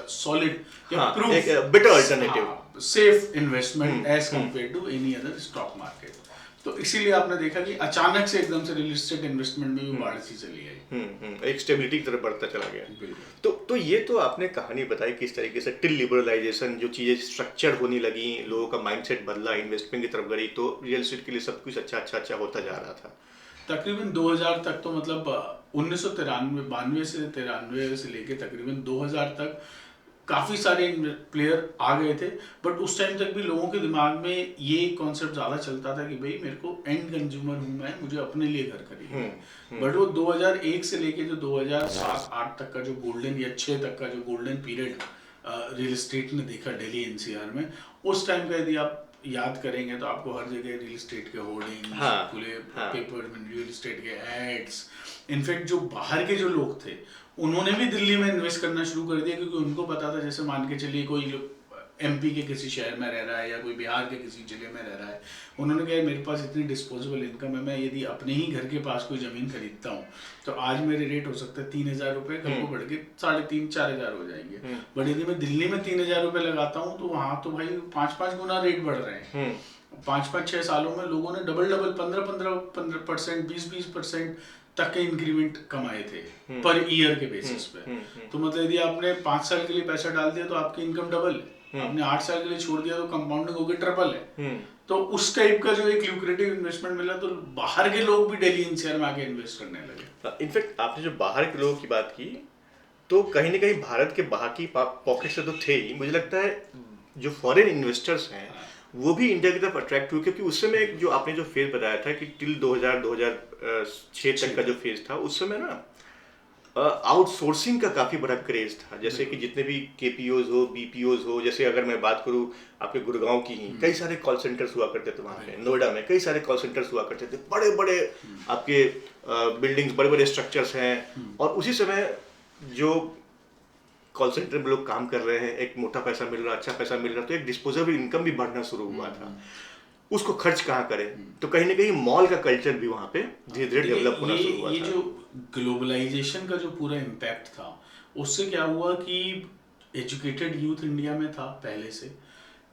solid, better alternative, safe investment as compared to any other stock market। तो इसीलिए आपने देखा कि अचानक से एकदम से रियल एस्टेट इन्वेस्टमेंट में भी बाढ़ सी चली आई, एक स्टेबिलिटी की तरफ बढ़ता चला गया। तो ये तो आपने कहानी बताई किस तरीके से टिल लिबरलाइजेशन, जो चीजें स्ट्रक्चर होने लगी, लोगों का माइंडसेट बदला, इन्वेस्टमेंट की तरफ गई, तो रियल एस्टेट के लिए सब कुछ अच्छा होता जा रहा था। तकरीबन 2000 तक, तो मतलब 1992 से 93 से लेके तकरीबन 2000 तक काफ़ी सारे प्लेयर आ गए थे, बट उस टाइम तक भी लोगों के दिमाग में ये कॉन्सेप्ट ज़्यादा चलता था कि भाई मेरे को एंड कंज्यूमर हूँ मैं, मुझे अपने लिए घर खरीदना है। बट वो 2001 से लेके जो 2007-8 तक का जो गोल्डन या 6 तक का जो गोल्डन पीरियड रियल एस्टेट ने देखा दिल्ली एनसीआर में, उस टाइम का यदि आप याद करेंगे तो आपको हर जगह रियल एस्टेट के होर्डिंग, खुले पेपर में रियल एस्टेट के एड्स, इनफैक्ट जो बाहर के जो लोग थे उन्होंने भी दिल्ली में इन्वेस्ट करना शुरू कर दिया, क्योंकि उनको पता था, जैसे मान के चलिए कोई एमपी के किसी शहर में रह रहा है या कोई बिहार के किसी जिले में रह रहा है, उन्होंने कहा मेरे पास इतनी डिस्पोजेबल इनकम है, मैं यदि अपने ही घर के पास कोई ज़मीन खरीदता हूँ तो आज मेरे रेट हो सकता है 3,000 रुपये, कल को बढ़ के 3,500-4,000 हो जाएंगे। बट यदि मैं दिल्ली में 3,000 रुपये लगाता हूँ तो वहाँ तो भाई 5-5 गुना रेट बढ़ रहे हैं। 5-6 सालों में लोगों ने डबल 15% 20% तक के इंक्रीमेंट कमाए थे पर ईयर के बेसिस पे। तो मतलब यदि आपने 5 साल के लिए पैसा डाल दिया तो आपकी इनकम डबल है, आपने 8 साल के लिए छोड़ दिया तो कंपाउंडिंग होकर ट्रिपल है। तो उस टाइप का जो एक ल्यूक्रेटिव इन्वेस्टमेंट मिला, तो बाहर के लोग भी दिल्ली एनसीआर में आके इन्वेस्ट करने लगे। इनफैक्ट आपने जो बाहर के लोगों की बात की, तो कहीं ना कहीं भारत के बाहर की पॉकेट से तो थे ही, मुझे लगता है जो फॉरेन इन्वेस्टर्स हैं वो भी इंडिया की तरफ अट्रैक्ट हुए, क्योंकि उस समय जो आपने जो फेज बताया था कि टिल 2006 तक का जो फेज था, उस समय ना आउटसोर्सिंग का काफ़ी बड़ा क्रेज था, जैसे कि जितने भी केपीओज हो, बीपीओज हो, जैसे अगर मैं बात करूँ आपके गुड़गांव की ही, कई सारे कॉल सेंटर्स हुआ करते थे वहाँ पे, नोएडा में कई सारे कॉल सेंटर्स हुआ करते थे, बड़े बड़े आपके बिल्डिंग्स, बड़े बड़े स्ट्रक्चर्स हैं, और उसी समय जो कॉल सेंटर में लोग काम कर रहे हैं, एक मोटा पैसा मिल रहा, अच्छा पैसा मिल रहा, तो एक डिस्पोजेबल इनकम भी बढ़ना शुरू हुआ था। उसको खर्च कहाँ करें, तो कहीं ना कहीं मॉल का कल्चर भी वहाँ पे धीरे धीरे डेवलप होना शुरू हुआ ये था। जो ग्लोबलाइजेशन का जो पूरा इम्पैक्ट था, उससे क्या हुआ कि एजुकेटेड यूथ इंडिया में था पहले से,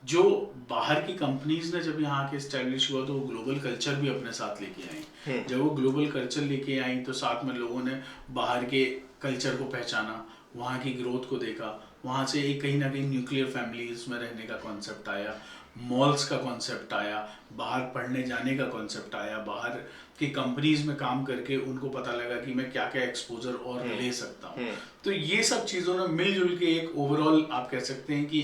जो बाहर की कंपनीज ने जब यहाँ के एस्टेब्लिश हुआ तो वो ग्लोबल कल्चर भी अपने साथ लेके आई। जब वो ग्लोबल कल्चर लेके आई तो साथ में लोगों ने बाहर के कल्चर को पहचाना, वहाँ की ग्रोथ को देखा, वहाँ से एक कहीं ना कहीं न्यूक्लियर फैमिलीज में रहने का कॉन्सेप्ट आया, मॉल्स का कॉन्सेप्ट आया, बाहर पढ़ने जाने का कॉन्सेप्ट आया, बाहर की कंपनीज में काम करके उनको पता लगा कि मैं क्या क्या एक्सपोजर और ले सकता हूँ। तो ये सब चीज़ों ने मिलजुल के एक ओवरऑल आप कह सकते हैं कि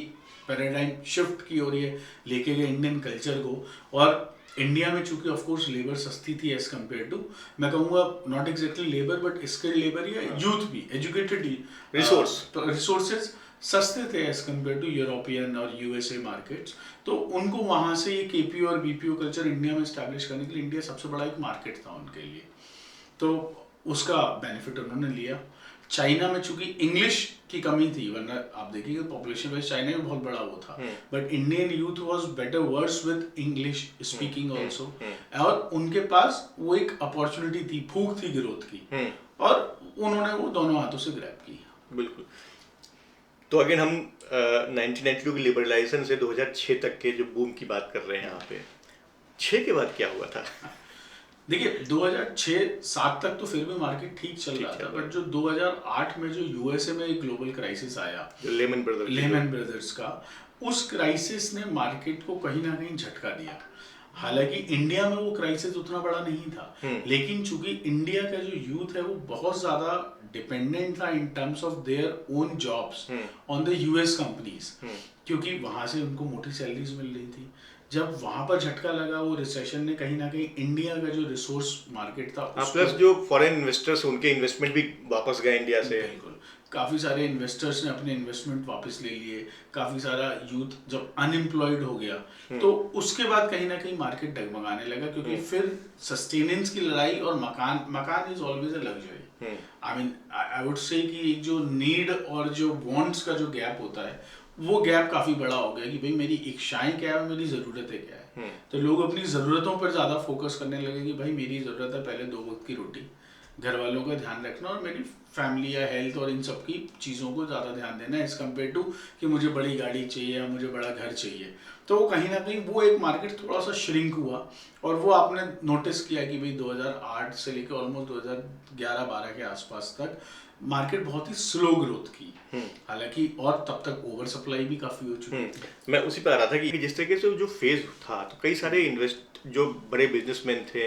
पैराडाइम शिफ्ट की और ये लेके गए इंडियन कल्चर को। और इंडिया में चूंकि ऑफ कोर्स लेबर सस्ती थी एज कम्पेयर टू, मैं कहूँगा not exactly labour but skilled labour या यूथ भी, एजुकेटेड रिसोर्सेज सस्ते थे एज कम्पेयर टू यूरोपियन और यूएसए मार्केट्स। तो उनको वहाँ से ये केपीओ और बीपीओ कल्चर इंडिया में स्टैब्लिश करने के लिए इंडिया सबसे बड़ा एक मार्केट था उनके लिए, तो उसका बेनिफिट उन्होंने लिया। चाइना में चूंकि इंग्लिश की कमी थी, वरना आप देखिए पॉपुलेशन वाइज चाइना में बहुत बड़ा वो था, but Indian youth was better versed with English speaking also, और उनके पास वो एक अपॉर्चुनिटी थी, भूख थी ग्रोथ की, और उन्होंने वो दोनों हाथों से ग्रैब की। बिल्कुल। तो अगेन हम 1992 की लिबरलाइजेशन से 2006 तक के जो बूम की बात कर रहे हैं यहाँ पे, 6 के बाद क्या हुआ था? देखिए 2006-07 तक तो फिर भी मार्केट ठीक चल रहा था, बट जो 2008 में जो यूएसए में एक ग्लोबल क्राइसिस आया, जो लेमन ब्रदर्स का, उस क्राइसिस ने मार्केट को कहीं ना कहीं झटका दिया। हालांकि इंडिया में वो क्राइसिस उतना बड़ा नहीं था, लेकिन चूंकि इंडिया का जो यूथ है वो बहुत ज्यादा डिपेंडेंट था in terms of their own jobs on the US companies, क्योंकि वहां से उनको मोटी सैलरीज मिल रही थी। जब वहां पर झटका लगा वो रिसेशन ने, कहीं ना कहीं इंडिया का जो रिसोर्स मार्केट था, प्लस जो फॉरेन इन्वेस्टर्स उनके इन्वेस्टमेंट भी वापस गए इंडिया से। बिल्कुल, काफ़ी सारे इन्वेस्टर्स ने अपने इन्वेस्टमेंट वापस ले लिए, काफ़ी सारा यूथ जब अनएम्प्लॉयड हो गया तो उसके बाद कहीं ना कहीं मार्केट डगमगाने लगा, क्योंकि फिर सस्टेनेंस की लड़ाई, और मकान is always a luxury. I mean I would say कि एक जो नीड और जो वांट्स का जो गैप होता है, वो गैप काफ़ी बड़ा हो गया कि भाई मेरी इच्छाएं क्या है और मेरी ज़रूरतें क्या है। तो लोग अपनी ज़रूरतों पर ज़्यादा फोकस करने लगे कि भाई मेरी ज़रूरत है पहले 2 वक्त की रोटी, घर वालों का ध्यान रखना, और मेरी फैमिली या हेल्थ और इन सब की चीज़ों को ज़्यादा ध्यान देना एज कम्पेयर टू कि मुझे बड़ी गाड़ी चाहिए या मुझे बड़ा घर चाहिए। तो कहीं ना कहीं वो एक मार्केट थोड़ा सा श्रिंक हुआ, और वो आपने नोटिस किया कि भाई 2008 से लेकर ऑलमोस्ट 2011-12 के आसपास तक मार्केट बहुत ही स्लो ग्रोथ की। हालांकि और तब तक ओवर सप्लाई भी काफ़ी हो चुकी थी। मैं उसी पर आ रहा था कि जिस तरीके से जो फेज था, तो कई सारे जो बड़े बिजनेसमैन थे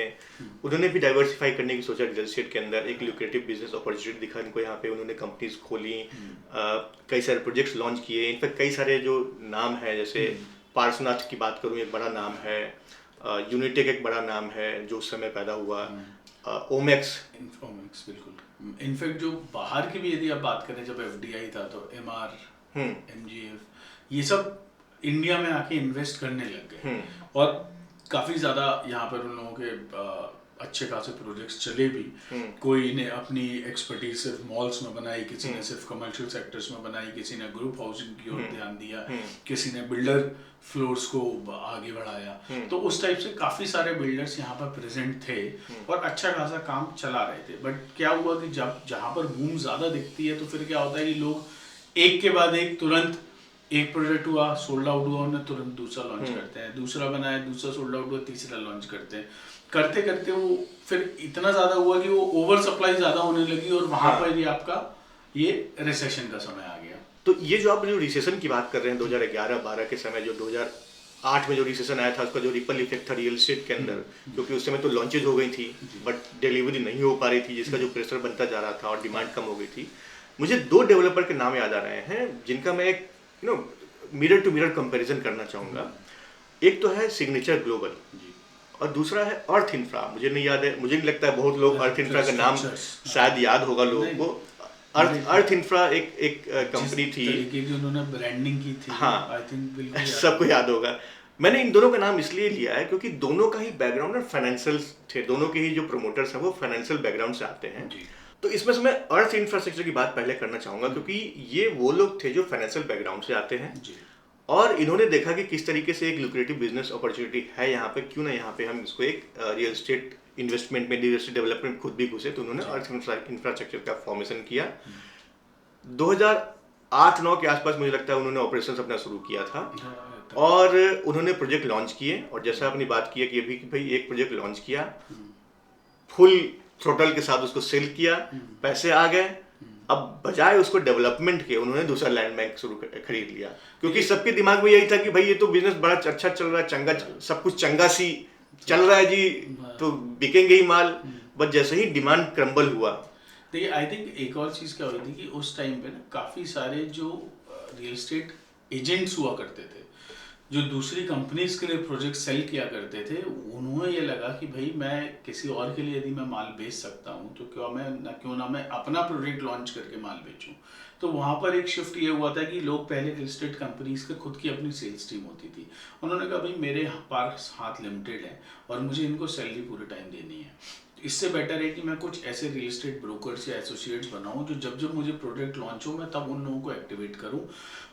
उन्होंने भी डाइवर्सिफाई करने की सोचा रियल एस्टेट के अंदर, एक ल्यूक्रेटिव बिजनेस अपॉर्चुनिटी दिखा इनको यहाँ पे, उन्होंने कंपनीज खोली, कई सारे प्रोजेक्ट्स लॉन्च किए। इनफैक्ट कई सारे जो नाम है, जैसे पार्सनाथ की बात करूँ, एक बड़ा नाम है, यूनिटेक एक बड़ा नाम है जो उस समय पैदा हुआ, ओमेक्स बिल्कुल। इनफैक्ट जो बाहर की भी यदि आप बात करें, जब एफडीआई था तो एमआर, एमजीएफ, ये सब इंडिया में आके इन्वेस्ट करने लग गए, और काफ़ी ज़्यादा यहाँ पर उन लोगों के अच्छे खासे प्रोजेक्ट्स चले भी। कोई ने अपनी एक्सपर्टीज सिर्फ मॉल्स में बनाई, किसी ने सिर्फ कमर्शियल सेक्टर्स में बनाई, किसी ने ग्रुप हाउसिंग की ओर ध्यान दिया, किसी ने बिल्डर फ्लोर्स को आगे बढ़ाया। तो उस टाइप से काफ़ी सारे बिल्डर्स यहाँ पर प्रेजेंट थे और अच्छा खासा काम चला रहे थे। बट क्या हुआ कि जब जहाँ पर बूम ज़्यादा दिखती है तो फिर क्या होता है कि लोग एक के बाद एक तुरंत, एक प्रोजेक्ट हुआ, सोल्ड आउट हुआ, उन्हें तुरंत दूसरा लॉन्च करते हैं, दूसरा बनाया, दूसरा सोल्ड आउट हुआ, तीसरा लॉन्च करते हैं। करते करते वो फिर इतना ज़्यादा हुआ कि वो ओवर सप्लाई ज़्यादा होने लगी, और वहाँ पर ही आपका ये रिसेशन का समय आ गया। तो ये जो आप जो रिसेशन की बात कर रहे हैं 2011-12 के समय, जो 2008 में जो रिसेशन आया था, उसका जो रिपल इफेक्ट था रियल एस्टेट के अंदर, क्योंकि उस समय तो लॉन्चेज हो गई थी बट डिलीवरी नहीं हो पा रही थी, जिसका जो प्रेशर बनता जा रहा था और डिमांड कम हो गई थी। मुझे 2 डेवलपर के नाम याद आ रहे हैं जिनका मैं एक मिरर टू मिरर कंपैरिजन करना चाहूँगा। एक तो है सिग्नेचर ग्लोबल और दूसरा है अर्थ इंफ्रा। मुझे नहीं याद है, मुझे नहीं लगता है बहुत लोग अर्थ इंफ्रा का नाम शायद याद होगा लोगों को। अर्थ इंफ्रा एक कंपनी थी, तरीके की उन्होंने ब्रांडिंग की थी, हाँ आई थिंक बिल्कुल सबको याद होगा। मैंने इन दोनों का नाम इसलिए लिया है क्योंकि दोनों का ही बैकग्राउंड और फाइनेंशियल थे, दोनों के ही जो प्रमोटर्स हैं वो फाइनेंशियल बैकग्राउंड से आते हैं। जी। तो इसमें से मैं अर्थ इंफ्रास्ट्रक्चर की बात पहले करना चाहूंगा क्योंकि ये वो लोग थे जो फाइनेंशियल बैकग्राउंड से आते हैं जी। और इन्होंने देखा कि किस तरीके से एक लुक्रेटिव बिजनेस अपॉर्चुनिटी है यहाँ पे, क्यों ना यहाँ पे हम इसको एक रियल एस्टेट इन्वेस्टमेंट में, रियल एस्टेट डेवलपमेंट खुद भी घुसे। तो उन्होंने अर्थ इंफ्रास्ट्रक्चर का फॉर्मेशन किया। 2008-9 के आसपास मुझे लगता है उन्होंने ऑपरेशन अपना शुरू किया था और उन्होंने प्रोजेक्ट लॉन्च किए। और जैसा आपने बात किया कि अभी कि भाई एक प्रोजेक्ट लॉन्च किया, फुल थ्रोटल के साथ उसको सेल किया, पैसे आ गए। अब बजाय उसको डेवलपमेंट के उन्होंने दूसरा लैंड बैंक खरीद लिया क्योंकि सबके दिमाग में यही था कि भाई ये तो बिजनेस बड़ा अच्छा चल रहा है, चंगा सब कुछ चंगा सी चल रहा है जी, तो बिकेंगे ही माल। बट जैसे ही डिमांड क्रम्बल हुआ, देखिए आई थिंक एक और चीज़ क्या हुई थी कि उस टाइम पे ना काफ़ी सारे जो रियल एस्टेट एजेंट्स हुआ करते थे जो दूसरी कंपनीज के लिए प्रोजेक्ट सेल किया करते थे, उन्होंने ये लगा कि भाई मैं किसी और के लिए यदि मैं माल बेच सकता हूँ तो क्यों ना मैं अपना प्रोजेक्ट लॉन्च करके माल बेचूं। तो वहाँ पर एक शिफ्ट ये हुआ था कि लोग पहले रियल एस्टेट कंपनीज के खुद की अपनी सेल्स टीम होती थी, उन्होंने कहा भाई मेरे पास हाथ लिमिटेड है और मुझे इनको सैलरी पूरे टाइम देनी है, इससे बेटर है कि मैं कुछ ऐसे रियल एस्टेट ब्रोकर्स या एसोसिएट्स बनाऊं जो जब जब मुझे प्रोजेक्ट लॉन्च हो मैं तब उन लोगों को एक्टिवेट करूं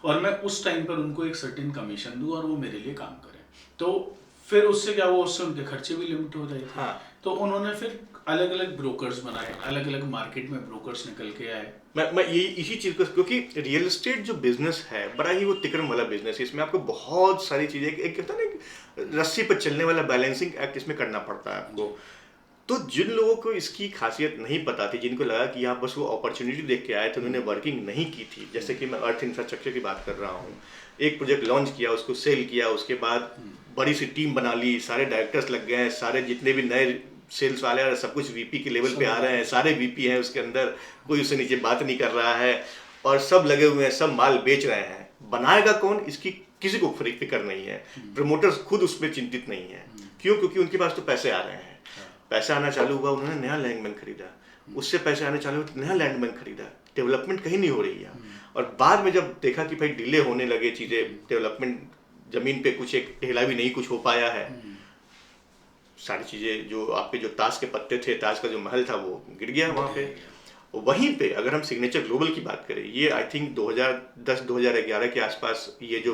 और मैं उस टाइम पर उनको एक सर्टेन कमीशन दूं और वो मेरे लिए काम करें। तो फिर उससे क्या हुआ, उससे उनके खर्चे भी लिमिट हो रहे थे। हाँ। तो उन्होंने फिर अलग अलग ब्रोकर्स बनाए, अलग अलग मार्केट में ब्रोकर्स निकल के आए। मैं ये इसी चीज को, क्योंकि रियल एस्टेट जो बिजनेस है बड़ा ही वो तिक्रम वाला बिजनेस है, इसमें आपको बहुत सारी चीजें, एक कहता है ना रस्सी पर चलने वाला बैलेंसिंग एक्ट इसमें करना पड़ता है आपको। तो जिन लोगों को इसकी खासियत नहीं पता थी, जिनको लगा कि यहाँ बस वो अपॉर्चुनिटी देख के आए थे, उन्होंने वर्किंग नहीं की थी। जैसे कि मैं अर्थ इंफ्रास्ट्रक्चर की बात कर रहा हूँ, एक प्रोजेक्ट लॉन्च किया, उसको सेल किया, उसके बाद बड़ी सी टीम बना ली, सारे डायरेक्टर्स लग गए हैं, सारे जितने भी नए सेल्स वाले हैं सब कुछ वीपी के लेवल पे आ रहे हैं, सारे वीपी हैं उसके अंदर, कोई उससे नीचे बात नहीं कर रहा है और सब लगे हुए हैं, सब माल बेच रहे हैं। बनाएगा कौन, इसकी किसी को फिक्र नहीं है। प्रमोटर्स खुद उसमें चिंतित नहीं है। क्यों? क्योंकि उनके पास तो पैसे आ रहे हैं। पैसा आना चालू हुआ, उन्होंने नया लैंड बैंक खरीदा, उससे पैसे आने चालू हुए, नया लैंड बैंक खरीदा, डेवलपमेंट कहीं नहीं हो रही है। और बाद में जब देखा कि भाई डिले होने लगे चीजें, डेवलपमेंट जमीन पे कुछ एक ढेला भी नहीं कुछ हो पाया है, सारी चीजें जो आपके जो ताश के पत्ते थे, ताश का जो महल था वो गिर गया वहां पे। वहीं पे अगर हम सिग्नेचर ग्लोबल की बात करें, ये आई थिंक 2010-2011 के आसपास ये जो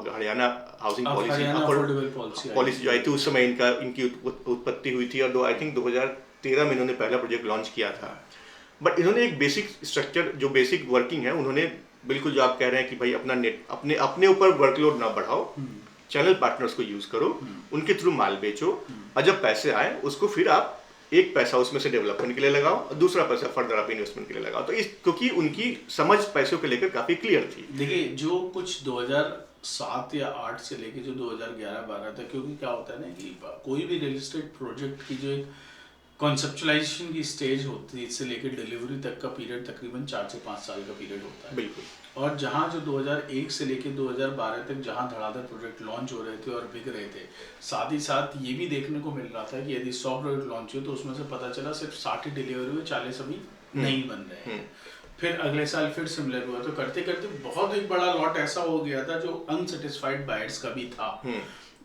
हरियाणा हाउसिंग पॉलिसी जो आई थी, उस समय इनकी उत्पत्ति हुई थी और आई थिंक 2013 में इन्होंने पहला प्रोजेक्ट लॉन्च किया था। बट इन्होंने एक बेसिक स्ट्रक्चर, जो बेसिक वर्किंग है, उन्होंने बिल्कुल जो आप कह रहे हैं कि भाई अपने ऊपर वर्कलोड ना बढ़ाओ, चैनल पार्टनर्स को यूज करो, उनके थ्रू माल बेचो और जब पैसे आए उसको फिर आप एक पैसा उसमें से डेवलपमेंट के लिए लगाओ और दूसरा पैसा फर्दर आप इन्वेस्टमेंट के लिए लगाओ। तो क्योंकि उनकी समझ पैसों को लेकर काफी क्लियर थी। देखिए जो कुछ 2007 या 8 से लेके जो 2011-12 तक, क्योंकि क्या होता है ना कि कोई भी रियल एस्टेट प्रोजेक्ट की जो एक कॉन्सेप्चुलाइजेशन की स्टेज होती है, इससे लेकर डिलीवरी तक का पीरियड तकरीबन 4 से 5 साल का पीरियड होता है। बिल्कुल। और जहाँ जो 2001 से लेकर 2012 तक जहाँ धड़ाधड़ प्रोजेक्ट लॉन्च हो रहे थे और बिक रहे थे, साथ ही साथ ये भी देखने को मिल रहा था कि यदि 100 प्रोजेक्ट लॉन्च हुए तो उसमें से पता चला सिर्फ 60 ही डिलीवरी हुए, 40 अभी नहीं बन रहे हैं। फिर अगले साल फिर सिमिलर हुआ। तो करते करते बहुत एक बड़ा लॉट ऐसा हो गया था जो अनसेटिस्फाइड बायर्स का भी था,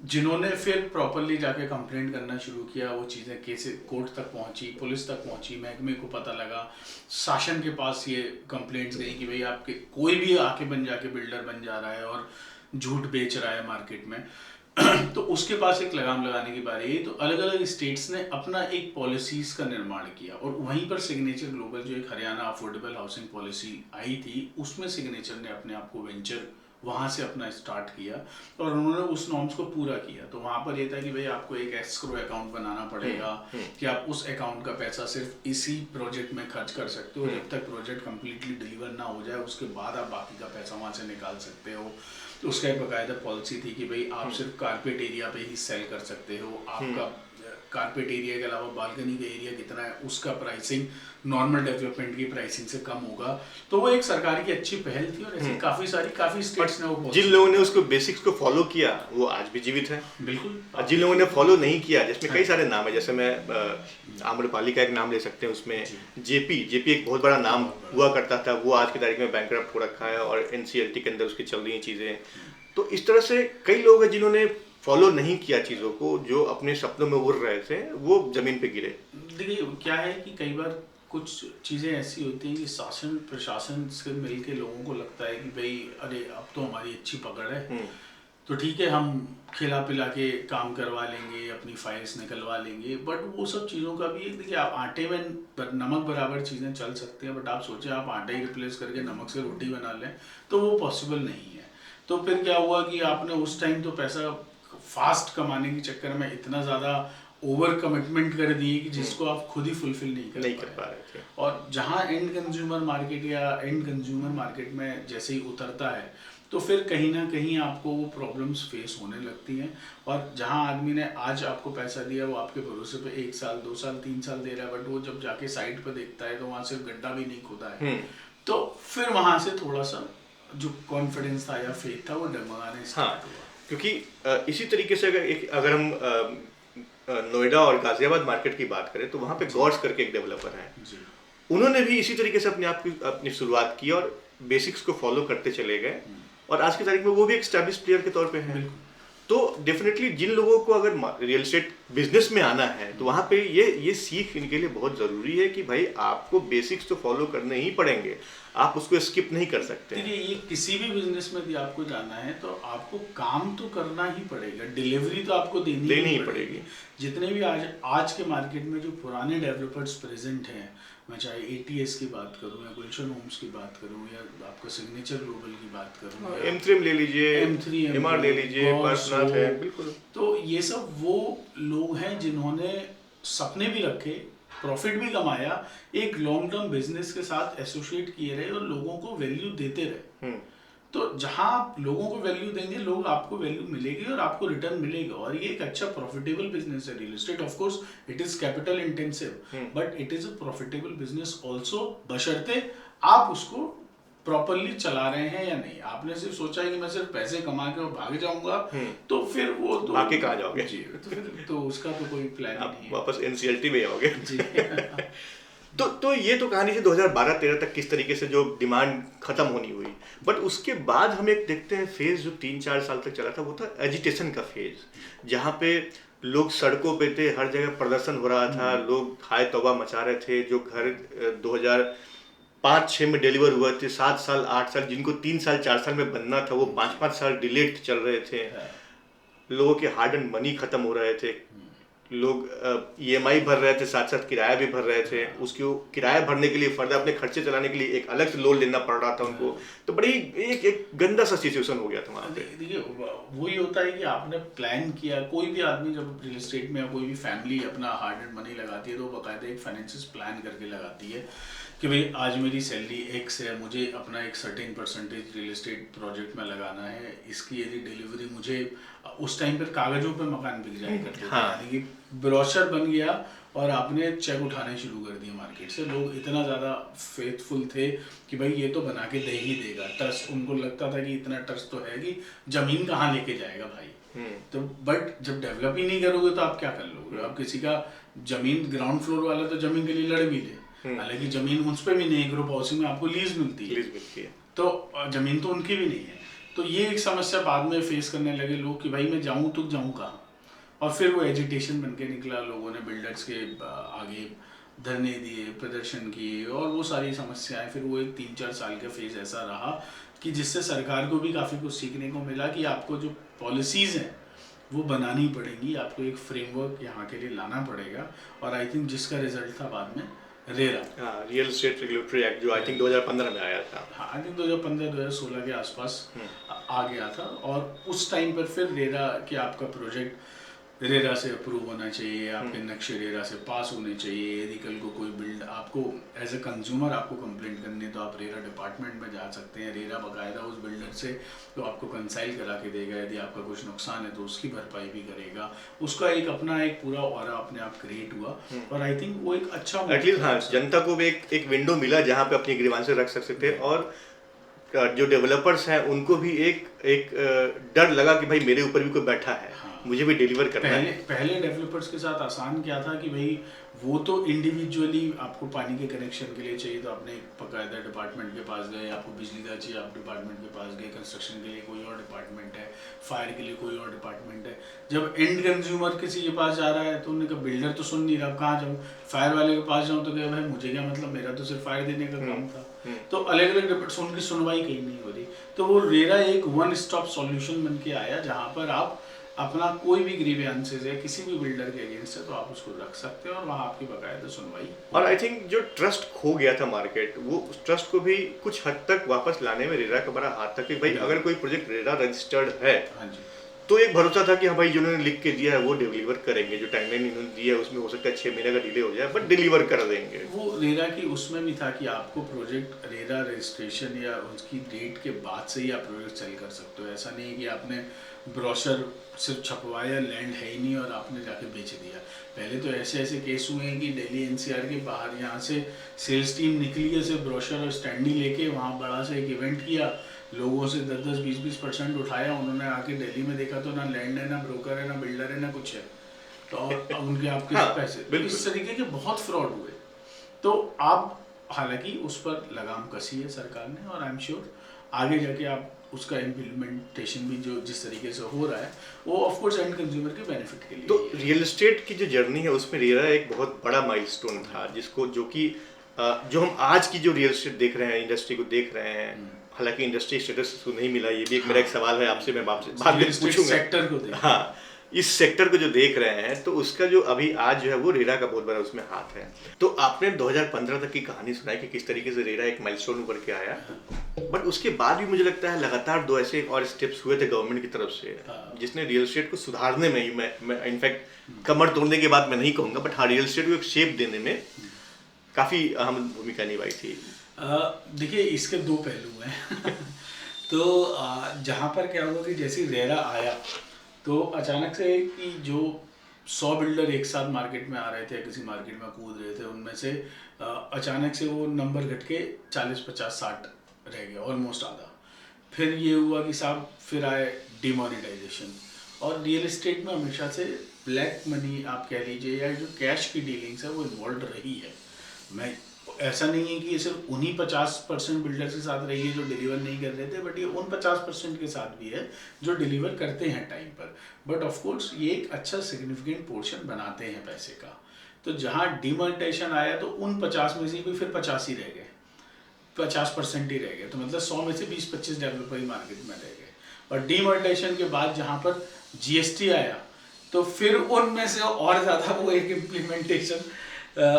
जिन्होंने फिर प्रॉपरली जाके कंप्लेंट करना शुरू किया। वो चीज़ें केस कोर्ट तक पहुंची, पुलिस तक पहुंची, महकमे को पता लगा, शासन के पास ये कंप्लेंट्स गई कि भाई आपके कोई भी आके बन जाके बिल्डर बन जा रहा है और झूठ बेच रहा है मार्केट में। तो उसके पास एक लगाम लगाने की बारी आई। तो अलग अलग स्टेट्स ने अपना एक पॉलिसीज का निर्माण किया और वहीं पर सिग्नेचर ग्लोबल जो एक हरियाणा अफोर्डेबल हाउसिंग पॉलिसी आई थी, उसमें सिग्नेचर ने अपने आप को वेंचर वहाँ से अपना स्टार्ट किया और उन्होंने उस नॉर्म्स को पूरा किया। तो वहाँ पर ये था कि भाई आपको एक एस्क्रो अकाउंट बनाना पड़ेगा कि आप उस अकाउंट का पैसा सिर्फ इसी प्रोजेक्ट में खर्च कर सकते हो, जब तक प्रोजेक्ट कम्प्लीटली डिलीवर ना हो जाए उसके बाद आप बाकी का पैसा वहाँ से निकाल सकते हो। तो उसका एक बाकायदा पॉलिसी थी कि भाई आप सिर्फ कारपेट एरिया पे ही सेल कर सकते हो, आपका कारपेट एरिया के अलावा बालकनी का एरिया कितना है, उसका प्राइसिंग नॉर्मल डेवलपमेंट की प्राइसिंग से कम होगा। तो वो एक सरकार की अच्छी पहल थी और ऐसी काफ़ी स्टेट्स ने वो जिन लोगों ने उसको बेसिक्स को फॉलो किया वो आज भी जीवित है। बिल्कुल। और जिन लोगों ने फॉलो नहीं किया, जिसमें कई सारे नाम है, जैसे मैं आम्रपाली का एक नाम ले सकते हैं, उसमें जेपी एक बहुत बड़ा नाम हुआ करता था, वो आज की तारीख में बैंकरप्ट हो रखा है और एनसीएलटी के अंदर उसकी चल रही हैं चीज़ें। तो इस तरह से कई लोग हैं जिन्होंने फॉलो नहीं किया चीज़ों को, जो अपने सपनों में उड़ रहे थे वो जमीन पे गिरे। देखिए क्या है कि कई बार कुछ चीज़ें ऐसी होती हैं कि शासन प्रशासन से मिल के लोगों को लगता है कि भाई अरे अब तो हमारी अच्छी पकड़ है, तो ठीक है हम खिला पिला के काम करवा लेंगे, अपनी फाइल्स निकलवा लेंगे। बट वो सब चीज़ों का भी एक, देखिए आप आटे में नमक बराबर चीज़ें चल सकती हैं, बट आप सोचें आप आटा ही रिप्लेस करके नमक से रोटी बना लें तो वो पॉसिबल नहीं है। तो फिर क्या हुआ कि आपने उस टाइम तो पैसा फास्ट कमाने के चक्कर में इतना ज़्यादा ओवर कमिटमेंट कर दिए कि जिसको आप खुद ही फुलफिल नहीं कर पा रहे थे। और जहाँ एंड कंज्यूमर मार्केट या एंड कंज्यूमर मार्केट में जैसे ही उतरता है तो फिर कहीं ना कहीं आपको वो प्रॉब्लम्स फेस होने लगती हैं। और जहाँ आदमी ने आज आपको पैसा दिया वो आपके भरोसे पे 1 साल 2 साल 3 साल दे रहा है, बट वो जब जाके साइट पे देखता है तो वहाँ सिर्फ गड्ढा भी नहीं खुदा है। तो फिर वहाँ से थोड़ा सा जो कॉन्फिडेंस था या फेथ था वो डगमगाने स्टार्ट हुआ। क्योंकि इसी तरीके से अगर हम नोएडा और गाजियाबाद मार्केट की बात करें तो वहाँ पे गॉड्स करके एक डेवलपर हैं, उन्होंने भी इसी तरीके से अपनी शुरुआत की और बेसिक्स को फॉलो करते चले गए और आज की तारीख में वो भी एक स्टैब्लिश प्लेयर के तौर पे हैं। तो डेफिनेटली जिन लोगों को अगर रियल एस्टेट बिजनेस में आना है तो वहाँ पे ये सीख इनके लिए बहुत ज़रूरी है कि भाई आपको बेसिक्स तो फॉलो करने ही पड़ेंगे, आप उसको स्किप नहीं कर सकते। देखिए ये किसी भी बिजनेस में भी आपको जाना है तो आपको काम तो करना ही पड़ेगा, डिलीवरी तो आपको देनी ही पड़ेगी। जितने भी आज के मार्केट में जो पुराने डेवलपर्स प्रेजेंट हैं, मैं चाहे ATS की बात करूं या गुलशन होम्स की बात करूं या आपका सिग्नेचर ग्लोबल की बात करूं, M3 ले लीजिए, MR ले लीजिए, पार्सनाथ है, बिल्कुल। तो ये सब वो लोग हैं जिन्होंने सपने भी रखे, प्रॉफिट भी कमाया, एक लॉन्ग टर्म बिजनेस के साथ एसोसिएट किए रहे और लोगों को वैल्यू देते रहे। तो जहां आप लोगों को वैल्यू देंगे लोग आपको वैल्यू मिलेगी और आपको रिटर्न मिलेगा। और ये एक अच्छा प्रॉफिटेबल बिजनेस है real estate. Of course it is capital intensive but it is a profitable business also, बशर्ते आप उसको प्रॉपरली चला रहे हैं या नहीं। आपने सिर्फ सोचा है कि मैं सिर्फ पैसे कमा के भाग जाऊंगा तो फिर वो तो आगे कहाँ जाओगे जी, तो उसका तो कोई प्लान नहीं है, वापस NCLT में आओगे जी। तो ये तो कहानी थी 2012-13 तक किस तरीके से जो डिमांड खत्म होनी हुई। बट उसके बाद हम एक देखते हैं फेज जो 3-4 साल तक चला था, वो था एजिटेशन का फेज, जहाँ पे लोग सड़कों पे थे, हर जगह प्रदर्शन हो रहा था, लोग हाय तौबा मचा रहे थे। जो घर 2005-6 में डिलीवर हुए थे, 7 साल 8 साल, जिनको 3 साल 4 साल में बनना था वो 5-5 साल डिलेड चल रहे थे। लोगों के हार्ड एंड मनी खत्म हो रहे थे, लोग EMI भर रहे थे, साथ साथ किराया भी भर रहे थे। उसकी किराया भरने के लिए फर्दर अपने खर्चे चलाने के लिए एक अलग से लोन लेना पड़ रहा था उनको। तो बड़ी एक गंदा सा सिचुएशन हो गया था वहाँ पे। देखिए वही होता है कि आपने प्लान किया, कोई भी आदमी जब रियल एस्टेट में या कोई भी फैमिली अपना हार्ड एंड मनी लगाती है तो बाकायदा एक फाइनेंशियल प्लान करके लगाती है कि भाई आज मेरी सैलरी X है, मुझे अपना एक certain percentage real estate project में लगाना है। इसकी यदि डिलीवरी मुझे उस टाइम पर कागजों पे मकान बिक जाया करते थे, यानी कि ब्रोशर बन गया और आपने चेक उठाने शुरू कर दिए मार्केट से। लोग इतना ज़्यादा फेथफुल थे कि भाई ये तो बना के दे ही देगा, ट्रस्ट उनको लगता था कि इतना ट्रस्ट तो है कि ज़मीन कहाँ लेके जाएगा भाई। तो बट जब डेवलप ही नहीं करोगे तो आप क्या कर लोगे। आप किसी का ज़मीन ग्राउंड फ्लोर वाला तो ज़मीन के लिए लड़ भी ले, हालांकि ज़मीन उस पर भी नहीं, ग्रुप हाउसिंग में आपको लीज मिलती है तो ज़मीन तो उनकी भी नहीं है। तो ये एक समस्या बाद में फेस करने लगे लोग कि भाई मैं जाऊँ तो जाऊँ कहाँ। और फिर वो एजिटेशन बन के निकला, लोगों ने बिल्डर्स के आगे धरने दिए, प्रदर्शन किए और वो सारी समस्याएं। फिर वो एक 3-4 साल का फेज ऐसा रहा कि जिससे सरकार को भी काफ़ी कुछ सीखने को मिला कि आपको जो पॉलिसीज़ हैं वो बनानी पड़ेंगी, आपको एक फ्रेमवर्क यहाँ के लिए लाना पड़ेगा। और आई थिंक जिसका रिजल्ट था बाद में RERA, real estate regulatory act, जो आई थिंक 2015 में आया था। हाँ, आई थिंक 2015-2016 के आसपास आ गया था। और उस टाइम पर फिर रेरा कि आपका प्रोजेक्ट रेरा से अप्रूव होना चाहिए, आपके नक्शे रेरा से पास होने चाहिए। यदि कल को कोई बिल्ड आपको एज ए कंज्यूमर आपको कंप्लेंट करनी है तो आप रेरा डिपार्टमेंट में जा सकते हैं। रेरा बाकायदा उस बिल्डर से तो आपको कंसाइल करा के देगा, यदि आपका कुछ नुकसान है तो उसकी भरपाई भी करेगा। उसका एक अपना एक पूरा ऑरा अपने आप क्रिएट हुआ और आई थिंक वो एक अच्छा एटलीस्ट हाँ, जनता को भी एक विंडो मिला जहाँ पे अपनी ग्रीवांसेस रख सकते थे, और जो डेवलपर्स हैं उनको भी एक डर लगा कि भाई मेरे ऊपर भी कोई बैठा है, मुझे भी डिलीवर करना है। पहले डेवलपर्स के साथ आसान क्या था कि भाई वो तो इंडिविजुअली आपको पानी के कनेक्शन के लिए चाहिए तो आपने बाकायदा डिपार्टमेंट के पास गए, आपको बिजली का चाहिए आप डिपार्टमेंट के पास गए, कंस्ट्रक्शन के लिए कोई और डिपार्टमेंट है, फायर के लिए कोई और डिपार्टमेंट है। जब एंड कंज्यूमर किसी के पास जा रहा है तो उन्होंने कहा बिल्डर तो सुन नहीं रहा, कहाँ जाऊँ, फायर वाले के पास जाऊँ तो क्या भाई मुझे क्या मतलब, मेरा तो सिर्फ फायर देने का काम था। तो अलग अलग डिपार्टमेंट, उनकी सुनवाई कहीं नहीं हो रही। तो वो रेरा एक वन स्टॉप सॉल्यूशन बन के आया जहाँ पर आप अपना कोई भी ग्रीवेंसेस है किसी भी बिल्डर के अगेंस्ट है तो आप उसको रख सकते हो और वहाँ आपकी बाकायदा सुनवाई। और आई थिंक जो ट्रस्ट खो गया था मार्केट, वो उस ट्रस्ट को भी कुछ हद तक वापस लाने में रेरा का बड़ा हाथ था कि भाई अगर कोई प्रोजेक्ट रेरा रजिस्टर्ड है तो एक भरोसा था कि हाँ भाई जिन्होंने लिख के दिया है वो डिलीवर करेंगे। जो टाइमलाइन इन्होंने दिया है उसमें हो सकता है 6 महीने का डिले हो जाए बट डिलीवर कर देंगे। वो रेरा की उसमें भी था कि आपको प्रोजेक्ट रेरा रजिस्ट्रेशन या उसकी डेट के बाद से ही आप प्रोजेक्ट सेल कर सकते हो। ऐसा नहीं है कि आपने ब्रोशर सिर्फ छपवाया, लैंड है ही नहीं और आपने जाके बेच दिया। पहले तो ऐसे ऐसे केस हुए हैं कि दिल्ली एनसीआर के बाहर यहाँ से सेल्स टीम निकली है, सिर्फ ब्रोशर और स्टैंडी लेके वहाँ बड़ा सा एक इवेंट किया, लोगों से 10-10, 20-20% उठाया। उन्होंने आके दिल्ली में देखा तो ना लैंड है, ना ब्रोकर है, ना बिल्डर है, ना कुछ है। तो उनके आपके हाँ, पैसे इस तरीके के बहुत फ्रॉड हुए। तो आप हालांकि उस पर लगाम कसी है सरकार ने और आई एम श्योर आगे जाके आप उसका इम्प्लीमेंटेशन भी जो जिस तरीके से हो रहा है वो ऑफ कोर्स एंड कंज्यूमर के बेनिफिट के लिए। तो रियल एस्टेट की जो जर्नी है उसमें रेरा एक बहुत बड़ा माइलस्टोन था जिसको जो हम आज की जो रियल एस्टेट देख रहे हैं, इंडस्ट्री को देख रहे हैं, हालांकि इंडस्ट्री स्टेटस तो नहीं मिला, ये भी एक मेरा एक सवाल है आपसे, मैं बाद में पूछूंगा। सेक्टर को हाँ, इस सेक्टर को जो देख रहे हैं तो उसका जो अभी आज जो है वो रेरा का बहुत बड़ा उसमें हाथ है। तो आपने 2015 तक की कहानी सुनाई कि किस तरीके से रेरा एक माइलस्टोन ऊपर के आया, बट उसके बाद भी मुझे लगता है लगातार 2 ऐसे और स्टेप्स हुए थे गवर्नमेंट की तरफ से जिसने रियल एस्टेट को सुधारने में ही, मैं इनफैक्ट कमर तोड़ने की बात मैं नहीं कहूँगा, बट हाँ रियल एस्टेट को एक शेप देने में काफ़ी अहम भूमिका निभाई थी। देखिए इसके 2 पहलू हैं। तो जहाँ पर क्या हुआ कि जैसे रेरा आया तो अचानक से कि जो 100 बिल्डर एक साथ मार्केट में आ रहे थे, किसी मार्केट में कूद रहे थे, उनमें से अचानक से वो नंबर घट के 40, 50, 60 रह गया, ऑलमोस्ट आधा। फिर ये हुआ कि साहब फिर आए डिमोनेटाइजेशन, और रियल एस्टेट में हमेशा से ब्लैक मनी आप कह लीजिए या जो कैश की डीलिंग्स है वो इन्वॉल्व रही है। मैं ऐसा नहीं है कि ये सिर्फ उन्हीं 50% बिल्डर्स के साथ रही है जो डिलीवर नहीं कर रहे थे, बट ये उन 50% के साथ भी है जो डिलीवर करते हैं टाइम पर। बट ऑफ कोर्स ये एक अच्छा सिग्निफिकेंट पोर्शन बनाते हैं पैसे का। तो जहाँ डिमोनेटाइजेशन आया तो उन 50 में से भी फिर 50 ही रह गए, 50% ही रह गए। तो मतलब 100 में से 20-25 डेवलपर ही मार्केट में रह गए। और डिमोनेटाइजेशन के बाद जहाँ पर जीएसटी आया तो फिर उनमें से और ज़्यादा वो एक इम्प्लीमेंटेशन,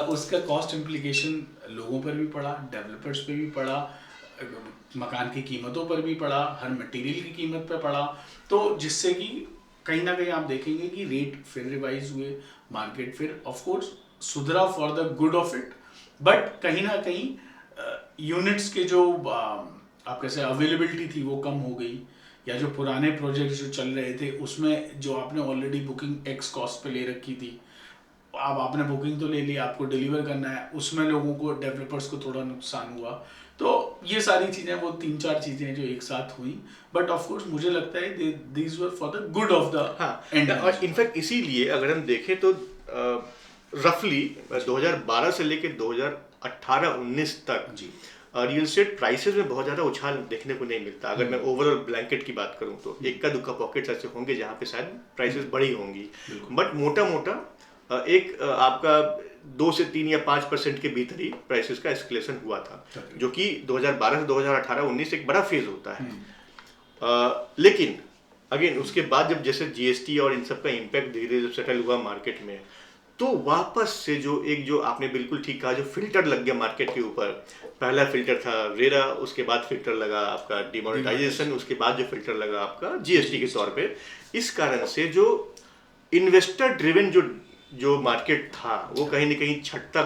उसका कॉस्ट इम्प्लीकेशन लोगों पर भी पड़ा, डेवलपर्स पे भी पड़ा, मकान की कीमतों पर भी पड़ा, हर मटेरियल की कीमत पे पड़ा। तो जिससे कि कहीं ना कहीं आप देखेंगे कि रेट फिर रिवाइज हुए, मार्केट फिर ऑफ कोर्स सुधरा for the good of it, but कहीं ना कहीं यूनिट्स के जो आप कैसे अवेलेबिलिटी थी वो कम हो गई, या जो पुराने प्रोजेक्ट्स जो चल रहे थे उसमें जो आपने ऑलरेडी बुकिंग एक्स कॉस्ट पे ले रखी थी, अब आपने बुकिंग तो ले ली, आपको डिलीवर करना है, उसमें लोगों को, डेवलपर्स को थोड़ा नुकसान हुआ। तो ये सारी चीज़ें, वो 3-4 चीज़ें जो एक साथ हुई, बट ऑफ कोर्स मुझे लगता है these were for the good of the end. और इनफैक्ट इसीलिए अगर हम देखें तो रफली 2012 से लेकर 2018-19 तक जी रियल एस्टेट प्राइसेस में बहुत ज़्यादा उछाल देखने को नहीं मिलता। अगर मैं ओवरऑल ब्लैंकेट की बात करूँ तो एक का दुक्का पॉकेट्स ऐसे होंगे जहाँ पे शायद प्राइसेस बढ़ी होंगी, बट मोटा मोटा एक आपका 2 से 3 या 5% के भीतर ही प्राइसेस का एस्केलेशन हुआ था, जो कि 2012 से 2018-19 एक बड़ा फेज होता है। लेकिन अगेन उसके बाद जब जैसे जीएसटी और इन सब का इम्पैक्ट धीरे धीरे सेटल हुआ मार्केट में, तो वापस से जो आपने बिल्कुल ठीक कहा, जो फिल्टर लग गया मार्केट के ऊपर। पहला फिल्टर था रेरा, उसके बाद फिल्टर लगा आपका डिमोनेटाइजेशन, उसके बाद जो फिल्टर लगा आपका जीएसटी के तौर पे। इस कारण से जो इन्वेस्टर ड्रिवन जो मार्केट था वो कहीं ना कहीं छटता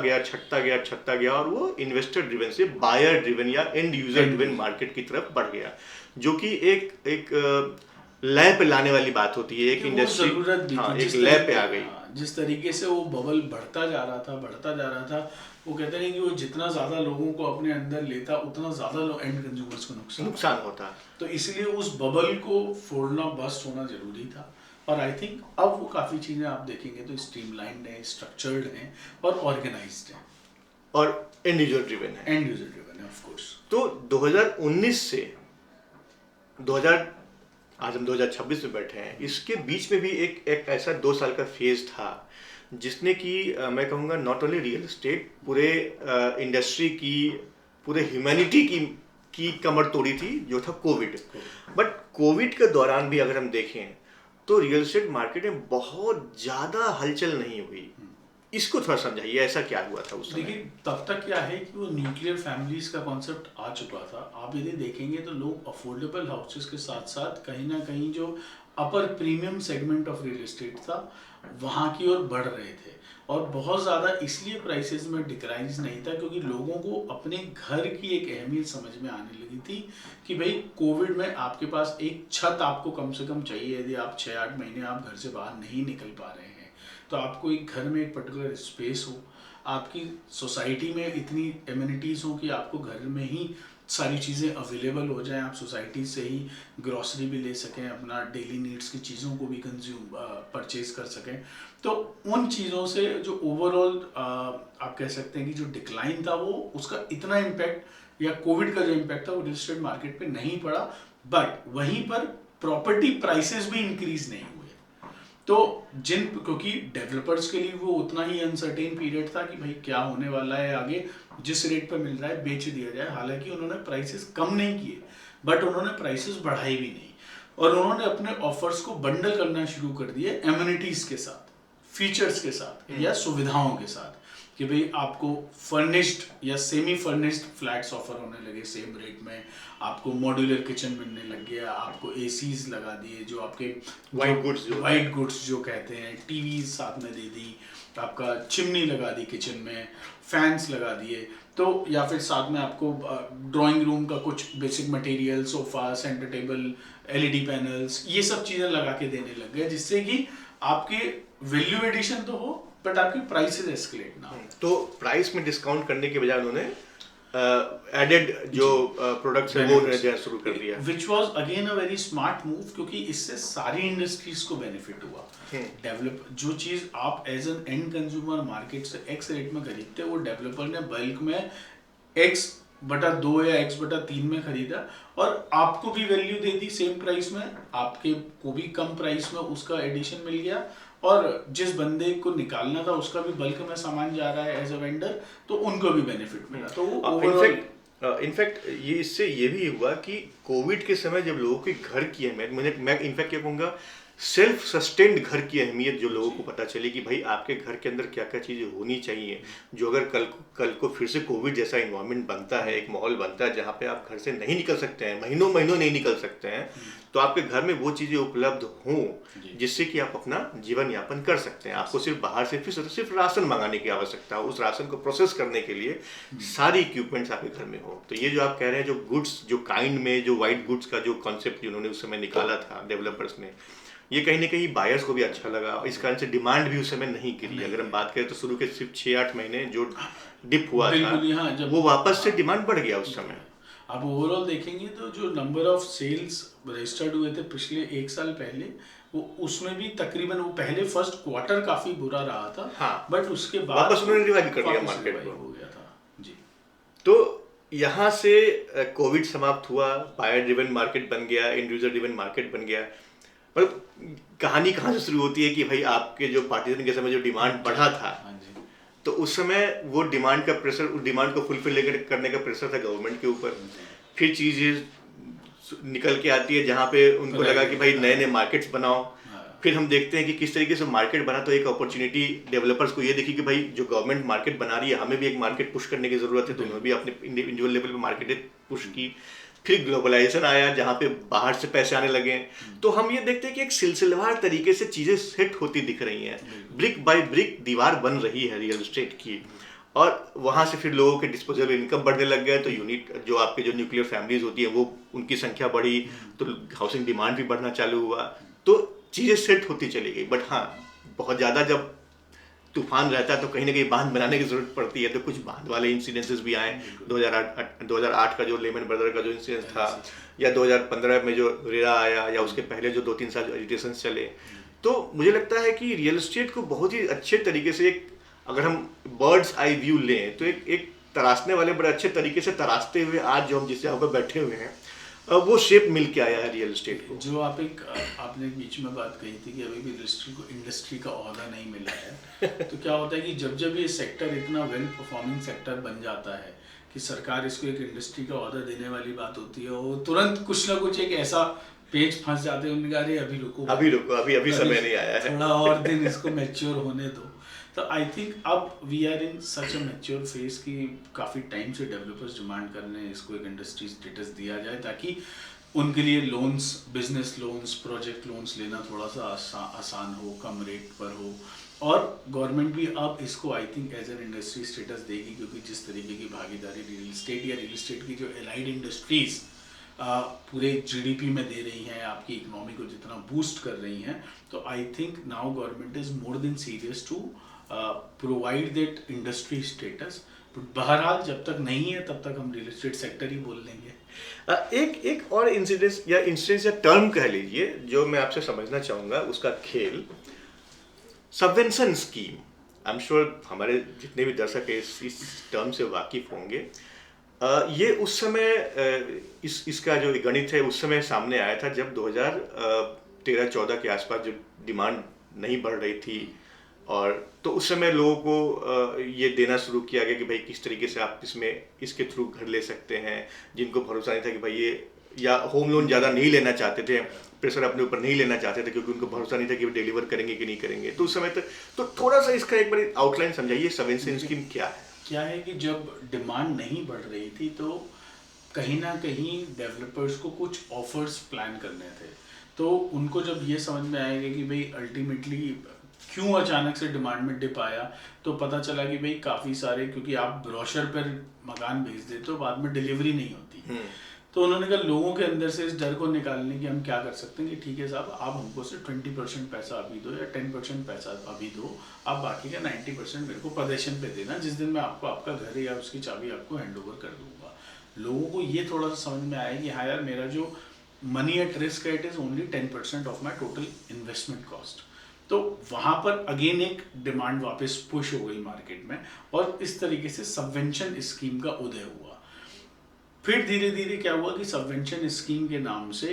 गया और वो इन्वेस्टर ड्रिवन से बायर ड्रिवन या एंड यूजर ड्रिवन मार्केट की तरफ बढ़ गया, जो कि एक लय पे लाने वाली बात होती है। एक इंडस्ट्री एक लय पे आ गई। जिस तरीके से वो बबल बढ़ता जा रहा था, वो कहते हैं कि वो जितना ज्यादा लोगों को अपने अंदर लेता उतना ज्यादा एंड कंज्यूमर्स को नुकसान होता। तो इसलिए उस बबल को फोड़ना, बस्ट होना जरूरी था। और आई थिंक अब वो काफी चीजें आप देखेंगे तो स्ट्रीमलाइंड है, स्ट्रक्चर्ड है और ऑर्गेनाइज्ड है और एंड यूजर ड्रिवन है ऑफ कोर्स। तो 2019 से आज हम 2026 में बैठे हैं, इसके बीच में भी एक ऐसा 2 साल का फेज था जिसने कि मैं कहूँगा नॉट ओनली रियल एस्टेट, पूरे इंडस्ट्री की, पूरे ह्यूमैनिटी की कमर तोड़ी थी, जो था कोविड। बट कोविड के दौरान भी अगर हम देखें तो रियल एस्टेट मार्केट में बहुत ज़्यादा हलचल नहीं हुई। इसको थोड़ा समझाइए, ऐसा क्या हुआ था उस समय? देखिए, तब तक क्या है कि वो न्यूक्लियर फैमिलीज का कॉन्सेप्ट आ चुका था। आप यदि देखेंगे तो लोग अफोर्डेबल हाउसेस के साथ साथ कहीं ना कहीं जो upper premium segment of real estate था वहाँ की ओर बढ़ रहे थे। और बहुत ज़्यादा इसलिए प्राइसेस में डिक्राइज नहीं था क्योंकि लोगों को अपने घर की एक अहमियत समझ में आने लगी थी कि भाई कोविड में आपके पास एक छत आपको कम से कम चाहिए। यदि आप 6-8 महीने आप घर से बाहर नहीं निकल पा रहे हैं तो आपको एक घर में एक पर्टिकुलर स्पेस हो, आपकी सोसाइटी में इतनी एमिनिटीज़ हो कि आपको घर में ही सारी चीज़ें अवेलेबल हो जाएं, आप सोसाइटी से ही ग्रॉसरी भी ले सकें, अपना डेली नीड्स की चीज़ों को भी परचेज कर सकें। तो उन चीज़ों से जो ओवरऑल आप कह सकते हैं कि जो डिक्लाइन था वो उसका इतना इम्पैक्ट या कोविड का जो इम्पैक्ट था वो रियल एस्टेट मार्केट पे नहीं पड़ा। बट वहीं पर प्रॉपर्टी प्राइसेस भी इंक्रीज नहीं हुए। तो क्योंकि डेवलपर्स के लिए वो उतना ही अनसर्टेन पीरियड था कि भाई क्या होने वाला है आगे, जिस रेट पर मिल रहा है बेच दिया जाए। हालांकि उन्होंने प्राइसेस कम नहीं किए बट उन्होंने प्राइसेस बढ़ाई भी नहीं और उन्होंने अपने ऑफर्स को बंडल करना शुरू कर दिए एमिनिटीज के साथ, फीचर्स के साथ या सुविधाओं के साथ कि भाई आपको फर्निश्ड या सेमी फर्निश्ड फ्लैट्स ऑफर होने लगे सेम रेट में, आपको मॉड्यूलर किचन मिलने लग गया, आपको एसीज लगा दिए जो आपके वाइट गुड्स जो कहते हैं, टीवी साथ में दे दी, आपका चिमनी लगा दी किचन में, फैंस लगा दिए, तो या फिर साथ में आपको ड्राइंग रूम का कुछ basic material, sofa, centre table, LED panels, ये सब चीज़ें लगा के देने लग गए जिससे कि आपके वैल्यू एडिशन तो हो बट आपकी प्राइसेस एस्केलेट ना हो। तो प्राइस में डिस्काउंट करने के बजाय उन्होंने एडेड जो प्रोडक्ट्स है वो देना शुरू कर दिया, which was again a very smart move क्योंकि इससे सारी इंडस्ट्रीज को बेनिफिट हुआ। डेवलप जो चीज आप as an end consumer market से एक्स रेट में खरीदते वो डेवलपर ने बल्क में X/2 या X/3 में खरीदा और आपको भी value they the same price में, आपके को भी कम प्राइस में उसका एडिशन मिल गया और जिस बंदे को निकालना था उसका भी बल्क में सामान जा रहा है एज अ वेंडर, तो उनको भी बेनिफिट मिला। तो इनफैक्ट ये इससे ये भी हुआ कि कोविड के समय जब लोगों के घर की अहमियत, मैं इनफैक्ट क्या कहूँगा, सेल्फ सस्टेन्ड घर की अहमियत जो लोगों को पता चली कि भाई आपके घर के अंदर क्या क्या चीज़ें होनी चाहिए, जो अगर कल को फिर से कोविड जैसा इन्वायरमेंट बनता है, एक माहौल बनता है जहाँ पे आप घर से नहीं निकल सकते हैं, महीनों नहीं निकल सकते हैं, तो आपके घर में वो चीज़ें उपलब्ध हों जिससे कि आप अपना जीवन यापन कर सकते हैं। आपको सिर्फ बाहर से सिर्फ राशन मंगाने की आवश्यकता हो, उस राशन को प्रोसेस करने के लिए सारी इक्विपमेंट्स आपके घर में हो। तो ये जो आप कह रहे हैं, जो गुड्स, जो काइंड में जो वाइट गुड्स का जो कॉन्सेप्ट उन्होंने उस समय निकाला था डेवलपर्स ने, ये कहीं ना कहीं बायर्स को भी अच्छा लगा। इस कारण से डिमांड भी उस समय नहीं गिरी। अगर हम बात करें तो शुरू के सिर्फ 6-8 महीने जो डिप हुआ था वो वापस से डिमांड बढ़ गया उस समय। आप ओवरऑल देखेंगे तो जो नंबर ऑफ सेल्स रजिस्टर्ड हुए थे पिछले 1 साल पहले, वो उसमें भी तकरीबन वो पहले फर्स्ट क्वार्टर काफी बुरा रहा था। हाँ, बट उसके बाद वापस उन्होंने रिवाइव कर दिया मार्केट को, हो गया था जी। तो यहाँ से कोविड समाप्त हुआ, बायर ड्रिवन मार्केट बन गया, इंडिविजुअल ड्रिवन मार्केट बन गया। मतलब कहानी कहाँ से शुरू होती है कि भाई आपके जो पार्टीशन के समय जो डिमांड बढ़ा था, तो उस समय वो डिमांड का प्रेशर, उस डिमांड को फुलफिल करने का प्रेशर था गवर्नमेंट के ऊपर। फिर चीज़ें निकल के आती है जहाँ पे उनको लगा कि भाई नए नए मार्केट्स बनाओ। फिर हम देखते हैं कि किस तरीके से मार्केट बना, तो एक अपॉर्चुनिटी डेवलपर्स को ये देखी कि भाई जो गवर्नमेंट मार्केट बना रही है, हमें भी एक मार्केट पुश करने की ज़रूरत है, तो उन्होंने भी अपने इंडिविजुअल लेवल पे मार्केट पुश की। फिर ग्लोबलाइजेशन आया जहाँ पे बाहर से पैसे आने लगे। तो हम ये देखते हैं कि एक सिलसिलेवार तरीके से चीज़ें सेट होती दिख रही हैं, ब्रिक बाय ब्रिक दीवार बन रही है रियल एस्टेट की। और वहाँ से फिर लोगों के डिस्पोजेबल इनकम बढ़ने लग गए, तो यूनिट जो आपके जो न्यूक्लियर फैमिलीज होती है वो उनकी संख्या बढ़ी, तो हाउसिंग डिमांड भी बढ़ना चालू हुआ, तो चीज़ें सेट होती चली गई। बट हाँ, बहुत ज़्यादा जब तूफान रहता है तो कहीं ना कहीं बांध बनाने की जरूरत पड़ती है, तो कुछ बांध वाले इंसिडेंसेस भी आए। 2008 का जो लेमन ब्रदर का जो इंसिडेंस था, या 2015 में जो रेरा आया, या उसके पहले जो 2-3 साल एजिटेशन चले। तो मुझे लगता है कि रियल एस्टेट को बहुत ही अच्छे तरीके से, एक अगर हम बर्ड्स आई व्यू लें, तो एक तराशने वाले बड़े अच्छे तरीके से तराशते हुए आज जो हम जिस जगह पर बैठे हुए हैं, वो शेप मिल के आया है रियल एस्टेट को। जो आपने बीच में बात कही थी कि अभी भी इंडस्ट्री का ओहदा नहीं मिला है तो क्या होता है कि जब जब ये सेक्टर इतना वेल परफॉर्मिंग सेक्टर बन जाता है कि सरकार इसको एक इंडस्ट्री का ओहदा देने वाली बात होती है, वो तुरंत कुछ ना कुछ एक ऐसा पेज फंस जाते हैं उनके, अरे अभी रुको अभी समय नहीं आया है, थोड़ा और दिन इसको मैच्योर होने दो। तो आई थिंक अब we are in such a mature phase कि काफ़ी टाइम से डेवलपर्स डिमांड कर रहे हैं इसको एक इंडस्ट्री स्टेटस दिया जाए, ताकि उनके लिए loans, business loans, project loans लेना थोड़ा सा आसान हो, कम रेट पर हो। और गवर्नमेंट भी अब इसको I think as an industry status देगी, क्योंकि जिस तरीके की भागीदारी रियल एस्टेट या रियल एस्टेट की जो एलाइड इंडस्ट्रीज़ पूरे जीडीपी में दे रही हैं, आपकी इकोनॉमी को जितना बूस्ट कर रही हैं, तो I think now government is more than serious to provide that industry status. बहरहाल जब तक नहीं है तब तक हम रियल एस्टेट सेक्टर ही बोल लेंगे। एक और इंसिडेंस या टर्म कह लीजिए जो मैं आपसे समझना चाहूँगा, उसका खेल subvention scheme. I am sure हमारे जितने भी दर्शक इस टर्म से वाकिफ होंगे। ये उस समय इसका जो गणित है उस समय सामने आया था जब 2013-14 के आसपास जब डिमांड नहीं बढ़ रही थी, और तो उस समय लोगों को ये देना शुरू किया गया कि भाई किस तरीके से आप इसके थ्रू घर ले सकते हैं, जिनको भरोसा नहीं था कि भाई ये, या होम लोन ज़्यादा नहीं लेना चाहते थे, प्रेशर अपने ऊपर नहीं लेना चाहते थे क्योंकि उनको भरोसा नहीं था कि वो डिलीवर करेंगे कि नहीं करेंगे। तो उस समय तो थोड़ा सा इसका एक बार आउटलाइन समझाइए, सबवेंशन स्कीम क्या है? कि जब डिमांड नहीं बढ़ रही थी तो कहीं ना कहीं डेवलपर्स को कुछ ऑफर्स प्लान करने थे, तो उनको जब ये समझ में आएगा कि भाई अल्टीमेटली क्यों अचानक से डिमांड में डिप आया, तो पता चला कि भाई काफ़ी सारे, क्योंकि आप ब्रोशर पर मकान भेज देते हो, बाद में डिलीवरी नहीं होती। तो उन्होंने कहा लोगों के अंदर से इस डर को निकालने की हम क्या कर सकते हैं कि ठीक है साहब, आप हमको सिर्फ 20% पैसा अभी दो या 10% पैसा अभी दो, आप बाकी का 90% मेरे को पोजेशन पे देना, जिस दिन मैं आपको आपका घर या उसकी चाबी आपको हैंड ओवर कर दूंगा। लोगों को ये थोड़ा सा समझ में आया कि हाँ यार, मेरा जो मनी एट रिस्क है it is only 10% of my total investment cost. तो वहाँ पर अगेन एक डिमांड वापस पुश हो गई मार्केट में, और इस तरीके से सबवेंशन स्कीम का उदय हुआ। फिर धीरे धीरे क्या हुआ कि सबवेंशन स्कीम के नाम से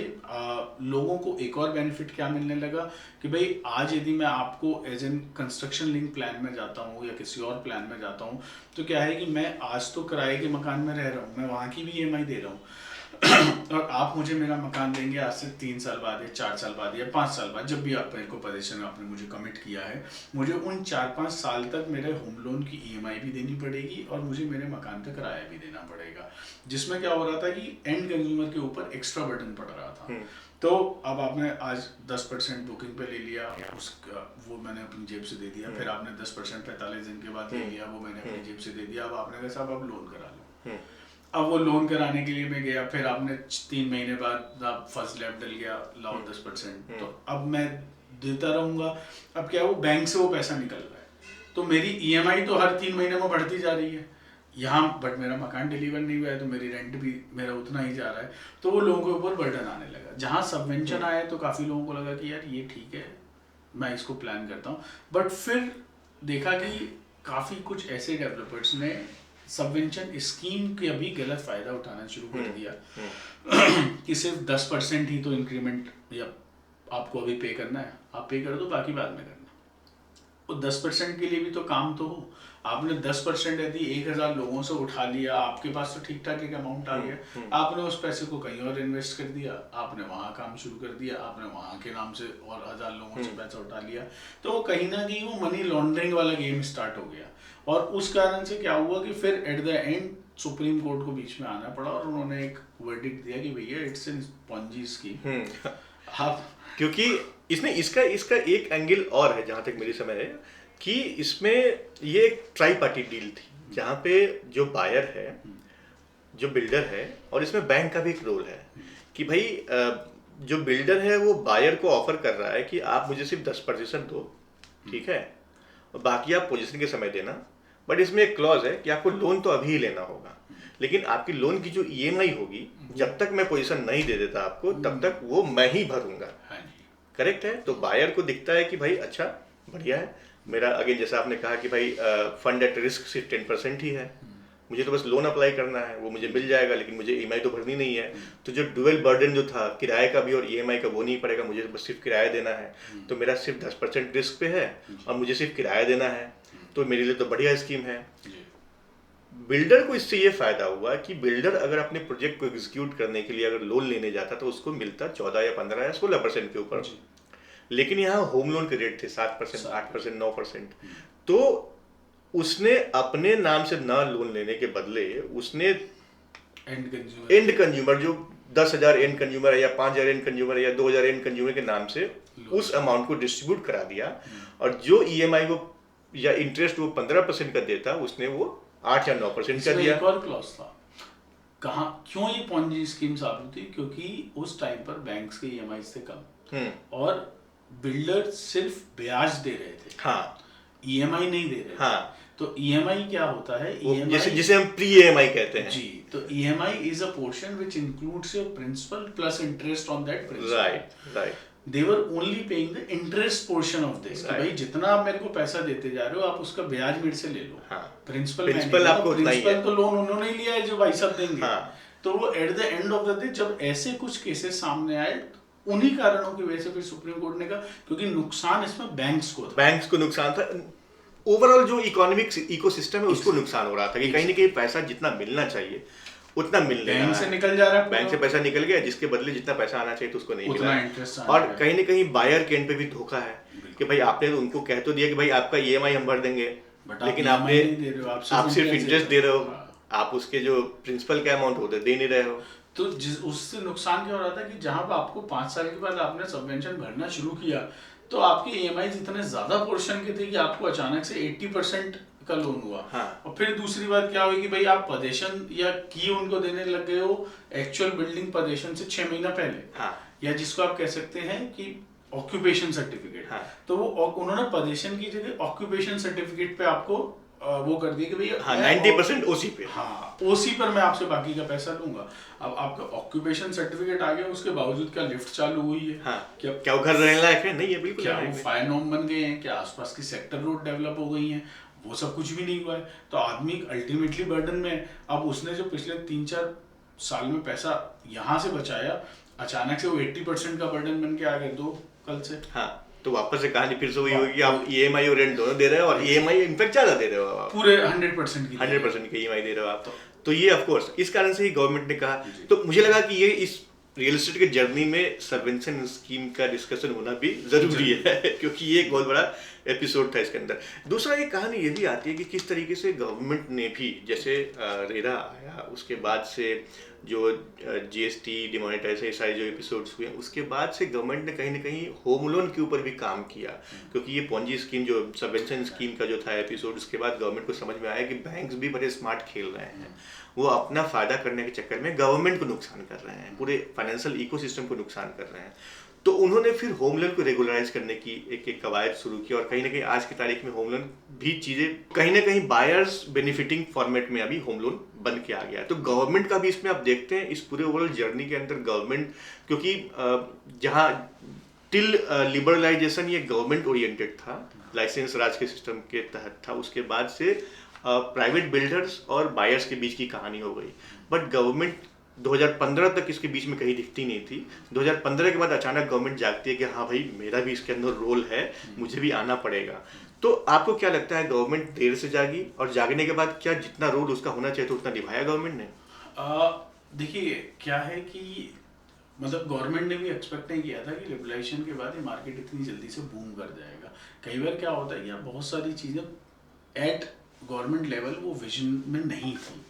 लोगों को एक और बेनिफिट क्या मिलने लगा कि भाई आज यदि मैं आपको as an construction link plan में जाता हूँ या किसी और प्लान में जाता हूँ, तो क्या है कि मैं आज तो किराए के मकान में रह रहा हूँ, मैं वहाँ की भी EMI दे रहा हूँ और आप मुझे मेरा मकान देंगे आज से 3 साल बाद या 4 साल बाद या 5 साल बाद, जब भी आप मेरे को पोजीशन आपने मुझे कमिट किया है, मुझे उन 4-5 साल तक मेरे होम लोन की EMI भी देनी पड़ेगी और मुझे मेरे मकान का किराया भी देना पड़ेगा, जिसमें क्या हो रहा था कि एंड कंज्यूमर के ऊपर एक्स्ट्रा बर्डन पड़ रहा था। तो अब आपने आज 10% बुकिंग पे ले लिया, वो मैंने अपनी जेब से दे दिया, फिर आपने 10% 45 दिन के बाद ले लिया, वो मैंने अपनी जेब से दे दिया, अब आपने कहा साहब अब लोन करा लो। अब वो लोन कराने के लिए मैं गया, फिर आपने 3 महीने बाद फर्स्ट लैब डल गया, लाओ 10%, तो अब मैं देता रहूँगा। अब क्या, वो बैंक से वो पैसा निकल रहा है, तो मेरी EMI तो हर 3 महीने में बढ़ती जा रही है यहाँ, बट मेरा मकान डिलीवर नहीं हुआ है, तो मेरी रेंट भी मेरा उतना ही जा रहा है, तो वो लोगों के ऊपर बर्डन आने लगा। जहाँ सबवेंशन आया तो काफ़ी लोगों को लगा कि यार ये ठीक है, मैं इसको प्लान करता हूँ, बट फिर देखा कि काफ़ी कुछ ऐसे डेवलपर्स ने सबवेंशन स्कीम के अभी गलत फ़ायदा उठाना शुरू कर दिया कि सिर्फ 10% ही तो इंक्रीमेंट या आपको अभी पे करना है, आप पे कर दो, बाकी बाद में करना। वो 10% के लिए भी तो काम तो हो। आपने 10% यदि 1000 लोगों से उठा लिया, आपके पास तो ठीक ठाक एक अमाउंट आ गया, आपने उस पैसे को कहीं और इन्वेस्ट कर दिया, आपने वहाँ काम शुरू कर दिया, आपने वहाँ के नाम से और 1000 लोगों से पैसा उठा लिया, तो वो कहीं ना कहीं वो मनी लॉन्ड्रिंग वाला गेम स्टार्ट हो गया। और उस कारण से क्या हुआ कि फिर at the end supreme court को बीच में आना पड़ा और उन्होंने एक वर्डिक्ट दिया कि भैया इट्स एन पॉन्जी स्कीम। आप क्योंकि इसमें इसका इसका एक एंगल और है जहाँ तक मेरी समझ है कि इसमें ये एक ट्राई पार्टी डील थी जहाँ पे जो बायर है, जो बिल्डर है, और इसमें बैंक का भी एक रोल है कि भाई जो बिल्डर है वो बायर को ऑफर कर रहा है कि आप मुझे सिर्फ 10% दो, ठीक है, और बाकी आप पोजीशन के समय देना। बट इसमें एक क्लॉज है कि आपको लोन तो अभी ही लेना होगा, लेकिन आपकी लोन की जो ईएमआई होगी जब तक मैं पोजीशन नहीं दे देता आपको तब तक वो मैं ही भरूंगा। करेक्ट है। तो बायर को दिखता है कि भाई अच्छा बढ़िया है, मेरा अगेन जैसा आपने कहा कि भाई फंड एट रिस्क सिर्फ 10% ही है, मुझे तो बस लोन अप्लाई करना है, वो मुझे मिल जाएगा, लेकिन मुझे ईएमआई तो भरनी नहीं है। तो जो डुअल बर्डन जो था किराए का भी और ईएमआई का वो नहीं पड़ेगा, मुझे बस सिर्फ किराया देना है, तो मेरा सिर्फ 10% रिस्क पे है और मुझे सिर्फ किराया देना है, तो मेरे लिए तो बढ़िया स्कीम है। बिल्डर को इससे ये फायदा हुआ कि बिल्डर अगर अपने प्रोजेक्ट को एग्जीक्यूट करने के लिए अगर लोन लेने जाता तो उसको मिलता 14 या 15 या 16% के ऊपर, लेकिन यहाँ होम लोन के रेट थे 7%, 8%, 9%। तो उसने अपने नाम से ना लोन लेने के बदले उसने एंड कंज्यूमर जो 10,000 एंड कंज्यूमर है या 5,000 एंड कंज्यूमर है या 2,000 एंड कंज्यूमर के नाम से उस अमाउंट को डिस्ट्रीब्यूट करा दिया, और जो ईएमआई वो या इंटरेस्ट वो 15% का देता उसने वो 8 या 9% का दिया। एक और क्लॉज था, कहाँ क्यों ये पॉन्जी स्कीम साबित हुई, क्योंकि उस टाइम पर बैंक्स के ईएमआई थे कम और बिल्डर सिर्फ ब्याज दे रहे थे, हाँ, ईएमआई नहीं दे रहे थे। हाँ, तो ईएमआई क्या होता है, ईएमआई जिसे हम प्री ईएमआई कहते हैं। जी, तो EMI is a portion which includes your principal plus interest on that principal. Right. They were only paying the interest portion of this, कि भाई जितना आप मेरे को पैसा देते जा रहे हो आप उसका ब्याज मेरे से ले लो। हाँ, प्रिंसिपल आपको प्रिंसिपल तो लोन उन्होंने ही लिया है जो भाई साहब देंगे। हाँ, तो वो at the end of the day जब ऐसे कुछ केसेस सामने आए उन्हीं कारणों की वजह से फिर सुप्रीम कोर्ट ने कहा, क्योंकि नुकसान इसमें बैंक्स को नुकसान था, ओवरऑल जो इकोनॉमिक इकोसिस्टम है उसको नुकसान हो रहा था कि कहीं ना कहीं पैसा जितना मिलना चाहिए उतना मिल नहीं रहा है, बैंक से निकल जा रहा है, बैंक से पैसा निकल गया जिसके बदले जितना पैसा आना चाहिए तो उसको नहीं मिला, और कहीं ना कहीं बायर के एंड पे भी धोखा है कि भाई आपने उनको कह तो दिया कि भाई आपका ईएमआई हम भर देंगे, लेकिन आपने आप सिर्फ इंटरेस्ट दे रहे हो, आप उसके जो प्रिंसिपल का अमाउंट होता है दे नहीं रहे हो। तो उससे नुकसान क्या हो रहा था कि जहां पर आपको 5 साल के बाद आपने सबवेंशन भरना शुरू किया तो आपके ईएमआई इतने ज्यादा पोर्शन के थे कि आपको अचानक से 80% का लोन हुआ। हाँ। और फिर दूसरी बात क्या हुई कि भाई आप पदेशन या की उनको देने लग गए हो एक्चुअल बिल्डिंग पदेशन से 6 महीना पहले। हाँ। या जिसको आप कह सकते हैं कि ऑक्यूपेशन सर्टिफिकेट। हाँ। तो वो उन्होंने पदेशन की जगह ऑक्यूपेशन सर्टिफिकेट पे आपको वो कर दिया कि भाई हाँ, 90% ओसी पे। हाँ, ओसी पर मैं आपसे बाकी का पैसा लूंगा। अब आपका ऑक्यूपेशन सर्टिफिकेट आ गया, उसके बावजूद क्या लिफ्ट चालू हुई है? हाँ, क्या वो घर रहने लायक है? नहीं है बिल्कुल। क्या वो फायर नॉर्म बन गए हैं? क्या आसपास की सेक्टर रोड डेवलप हो गई हैं? वो सब कुछ भी नहीं हुआ है। तो आदमी अल्टीमेटली बर्डन में। अब उसने जो पिछले 3-4 साल में पैसा यहाँ से बचाया, अचानक से वो 80% का बर्डन बन के आ गए 2 कल से। हाँ, तो वापस से कहानी फिर से वही होगी कि आप ईएमआई और रेंट दोनों दे रहे हो, और ईएमआई इनफैक्ट ज्यादा दे रहे हो आप, पूरे 100% की ईएमआई दे रहे हो आप। तो ये ऑफ कोर्स इस कारण से ही गवर्नमेंट ने कहा। तो मुझे लगा कि ये इस रियल एस्टेट के जर्नी में सबवेंशन स्कीम का डिस्कशन होना भी जरूरी है क्योंकि ये एक बहुत बड़ा एपिसोड था इसके अंदर। दूसरा ये कहानी ये भी आती है कि किस तरीके से गवर्नमेंट ने भी, जैसे रेरा आया उसके बाद से जो जीएसटी डिमोनेटाइजेशन सारे जो एपिसोड्स हुए उसके बाद से गवर्नमेंट ने कहीं ना कहीं होम लोन के ऊपर भी काम किया, क्योंकि ये पॉन्जी स्कीम जो सबवेंशन स्कीम का जो था एपिसोड, उसके बाद गवर्नमेंट को समझ में आया कि बैंक्स भी बड़े स्मार्ट खेल रहे हैं, वो अपना फायदा करने के चक्कर में गवर्नमेंट को नुकसान कर रहे हैं, पूरे फाइनेंशियल इकोसिस्टम को नुकसान कर रहे हैं। तो उन्होंने फिर होम लोन को रेगुलराइज करने की एक कवायद शुरू की, और कहीं ना कहीं आज की तारीख में होम लोन भी चीजें कहीं ना कहीं बायर्स बेनिफिटिंग फॉर्मेट में अभी होम लोन बन के आ गया है। तो गवर्नमेंट का भी इसमें आप देखते हैं इस पूरे ओवरऑल जर्नी के अंदर गवर्नमेंट, क्योंकि जहाँ टिल लिबरलाइजेशन ये गवर्नमेंट ओरिएंटेड था, लाइसेंस राज के सिस्टम के तहत था, उसके बाद से प्राइवेट बिल्डर्स और बायर्स के बीच की कहानी हो गई। बट गवर्नमेंट 2015 तक इसके बीच में कहीं दिखती नहीं थी। 2015 के बाद अचानक गवर्नमेंट जागती है कि हाँ भाई मेरा भी इसके अंदर रोल है, मुझे भी आना पड़ेगा। तो आपको क्या लगता है, गवर्नमेंट देर से जागी, और जागने के बाद क्या जितना रोल उसका होना चाहिए तो उतना निभाया गवर्नमेंट ने? देखिए क्या है कि मतलब गवर्नमेंट ने भी एक्सपेक्ट नहीं किया था कि लिबरलाइजेशन के बाद ये मार्केट इतनी जल्दी से बूम कर जाएगा। कई बार क्या होता है कि बहुत सारी चीज़ें एट गवर्नमेंट लेवल वो विजन में नहीं थी।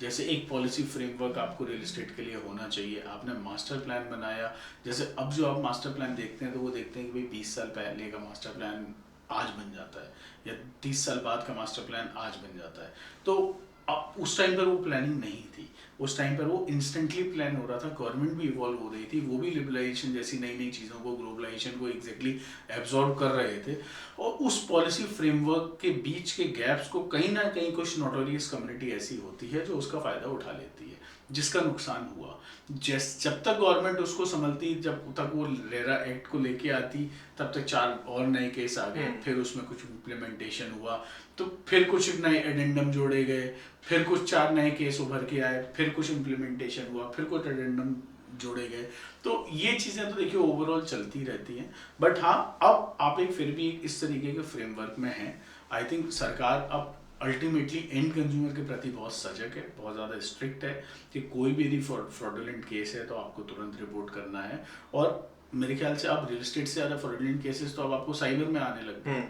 जैसे एक पॉलिसी फ्रेमवर्क आपको रियल एस्टेट के लिए होना चाहिए, आपने मास्टर प्लान बनाया। जैसे अब जो आप मास्टर प्लान देखते हैं तो वो देखते हैं कि भाई 20 साल पहले का मास्टर प्लान आज बन जाता है, या 30 साल बाद का मास्टर प्लान आज बन जाता है। तो अब उस टाइम पर वो प्लानिंग नहीं थी, उस टाइम पर वो इंस्टेंटली प्लान हो रहा था। गवर्नमेंट भी इवॉल्व हो रही थी, वो भी लिबरलाइजेशन जैसी नई नई चीज़ों को, ग्लोबलाइजेशन को एग्जैक्टली एब्जॉर्ब कर रहे थे। और उस पॉलिसी फ्रेमवर्क के बीच के गैप्स को कहीं ना कहीं कुछ नोटोरियस कम्युनिटी ऐसी होती है जो उसका फ़ायदा उठा लेती है, जिसका नुकसान हुआ। जब तक गवर्नमेंट उसको संभलती, जब तक वो रेरा एक्ट को लेके आती, तब तक 4 और नए केस आ गए, फिर उसमें कुछ इम्प्लीमेंटेशन हुआ, तो फिर कुछ नए एडेंडम जोड़े गए, फिर कुछ 4 नए केस उभर के आए, फिर कुछ इम्प्लीमेंटेशन हुआ, फिर कुछ एडेंडम जोड़े गए। तो ये चीज़ें तो देखिए ओवरऑल चलती रहती हैं। बट हाँ, अब आप एक फिर भी इस तरीके के फ्रेमवर्क में हैं। आई थिंक सरकार अब अल्टीमेटली एंड कंज्यूमर के प्रति बहुत सजग है, बहुत ज़्यादा स्ट्रिक्ट है कि कोई भी यदि फ्रॉडुलेंट केस है तो आपको तुरंत रिपोर्ट करना है। और मेरे ख्याल से अब रियल एस्टेट से ज़्यादा फ्रॉडुलेंट केसेस तो अब आपको साइबर में आने लग गए।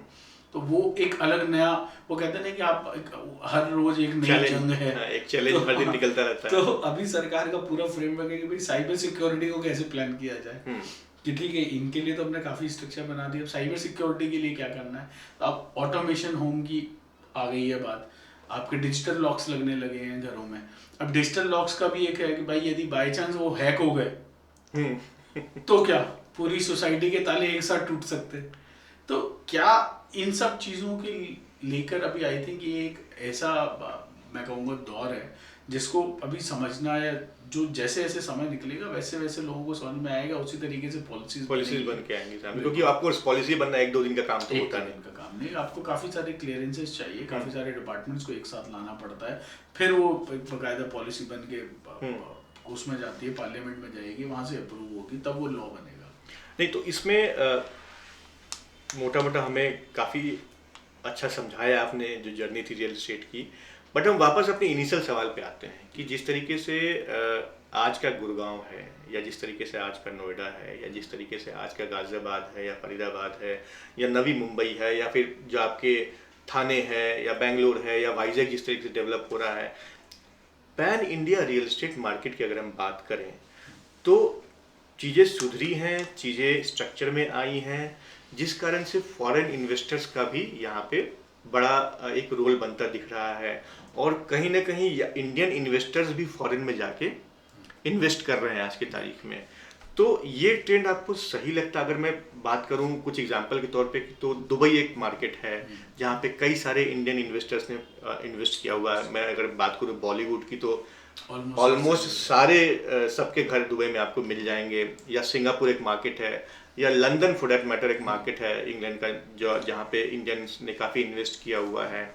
तो वो एक अलग नया, वो कहते हैं ना कि आप हर रोज एक नई जंग है, एक चैलेंज हर दिन निकलता रहता है। तो अभी सरकार का पूरा फ्रेमवर्क है कि भाई साइबर सिक्योरिटी को कैसे प्लान किया जाए। कि ठीक है, इनके लिए तो हमने काफ़ी स्ट्रक्चर बना दिया, अब साइबर सिक्योरिटी के लिए क्या करना है। तो अब ऑटोमेशन होम की आ गई है बात, आपके डिजिटल लॉक्स लगने लगे हैं घरों में। अब डिजिटल लॉक्स का भी एक है कि भाई यदि बाई चांस वो हैक हो गए तो क्या पूरी सोसाइटी के ताले एक साथ टूट सकते। तो क्या इन सब चीज़ों के लेकर अभी आई थिंक ये एक ऐसा मैं कहूँगा दौर है जिसको अभी समझना है। जो जैसे जैसे समय निकलेगा वैसे वैसे लोगों को समझ में आएगा, उसी तरीके से पॉलिसीज बन के आएंगी सामने, क्योंकि आपको पॉलिसी बनना 1-2 दिन का काम तो होता नहीं। का काम नहीं, आपको काफ़ी सारे क्लियरेंसेस चाहिए, काफ़ी सारे डिपार्टमेंट्स को एक साथ लाना पड़ता है, फिर वो बाकायदा पॉलिसी बन के उसमें जाती है, पार्लियामेंट में जाएगी, वहाँ से अप्रूव होगी, तब वो लॉ बनेगा। नहीं तो इसमें मोटा मोटा हमें काफ़ी अच्छा समझाया आपने जो जर्नी थी रियल एस्टेट की। बट हम वापस अपने इनिशियल सवाल पे आते हैं कि जिस तरीके से आज का गुड़गांव है, या जिस तरीके से आज का नोएडा है, या जिस तरीके से आज का गाज़ियाबाद है या फरीदाबाद है या नवी मुंबई है, या फिर जो आपके थाने है या बेंगलोर है या वाइजैक जिस तरीके से डेवलप हो रहा है, pan India real estate market की अगर हम बात करें तो चीज़ें सुधरी हैं, चीज़ें स्ट्रक्चर में आई हैं, जिस कारण से फॉरेन इन्वेस्टर्स का भी यहाँ पे बड़ा एक रोल बनता दिख रहा है। और कहीं ना कहीं इंडियन इन्वेस्टर्स भी फॉरेन में जाके इन्वेस्ट कर रहे हैं आज की तारीख में। तो ये ट्रेंड आपको सही लगता है? अगर मैं बात करूं कुछ एग्जांपल के तौर पे, तो दुबई एक मार्केट है जहाँ पे कई सारे इंडियन इन्वेस्टर्स ने इन्वेस्ट किया हुआ है। मैं अगर बात करूं बॉलीवुड की तो ऑलमोस्ट सारे सबके घर दुबई में आपको मिल जाएंगे। या सिंगापुर एक मार्केट है, या लंदन फॉर दैट मैटर एक मार्केट है इंग्लैंड का, जो जहाँ पे इंडियंस ने काफ़ी इन्वेस्ट किया हुआ है।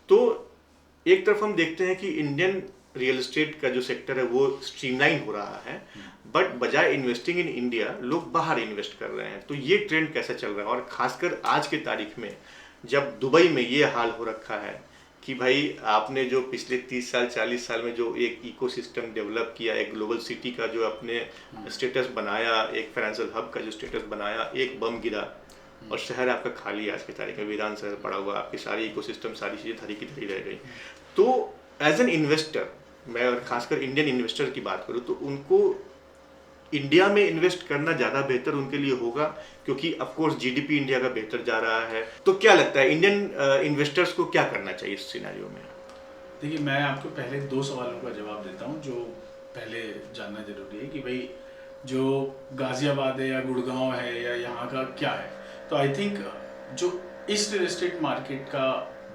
तो एक तरफ हम देखते हैं कि इंडियन रियल एस्टेट का जो सेक्टर है वो स्ट्रीमलाइन हो रहा है, बट बजाय इन्वेस्टिंग इन इंडिया लोग बाहर इन्वेस्ट कर रहे हैं। तो ये ट्रेंड कैसा चल रहा है? और खासकर आज के तारीख में जब दुबई में ये हाल हो रखा है कि भाई आपने जो पिछले 30 साल 40 साल में जो एक इकोसिस्टम डेवलप किया, एक ग्लोबल सिटी का जो अपने स्टेटस बनाया, एक फाइनेंशियल हब का जो स्टेटस बनाया, एक बम गिरा और शहर आपका खाली आज की तारीख में वीरान शहर पड़ा हुआ, आपकी सारी इकोसिस्टम सारी चीज़ें धरी की धरी रह गई। तो एज एन इन्वेस्टर, मैं और खासकर इंडियन इन्वेस्टर की बात करूँ तो उनको इंडिया में इन्वेस्ट करना ज़्यादा बेहतर उनके लिए होगा, क्योंकि ऑफ कोर्स जीडीपी इंडिया का बेहतर जा रहा है। तो क्या लगता है इंडियन इन्वेस्टर्स को क्या करना चाहिए इस सिनेरियो में? देखिए, मैं आपको पहले 2 सवालों का जवाब देता हूँ जो पहले जानना जरूरी है कि भाई जो गाज़ियाबाद है या गुड़गांव है या यहाँ का क्या है। तो आई थिंक जो इस रियल एस्टेट मार्केट का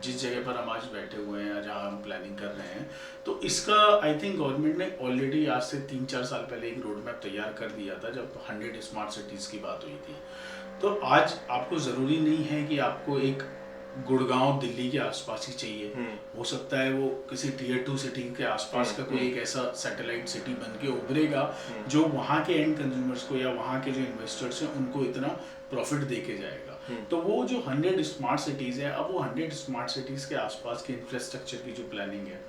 जिस जगह पर हम आज बैठे हुए हैं या जहाँ हम प्लानिंग कर रहे हैं, तो इसका आई थिंक गवर्नमेंट ने ऑलरेडी आज से 3-4 साल पहले एक रोड मैप तैयार कर दिया था जब 100 स्मार्ट सिटीज़ की बात हुई थी। तो आज आपको ज़रूरी नहीं है कि आपको एक गुड़गांव दिल्ली के आसपास ही चाहिए। हो सकता है वो किसी टीयर 2 सिटी के आसपास का कोई एक ऐसा सैटेलाइट सिटी बन के उभरेगा जो वहाँ के एंड कंज्यूमर्स को या वहाँ के जो इन्वेस्टर्स हैं उनको इतना प्रॉफिट दे के जाएगा। तो वो जो 100 स्मार्ट सिटीज़ है, अब वो 100 स्मार्ट सिटीज़ के आसपास के इंफ्रास्ट्रक्चर की जो प्लानिंग है,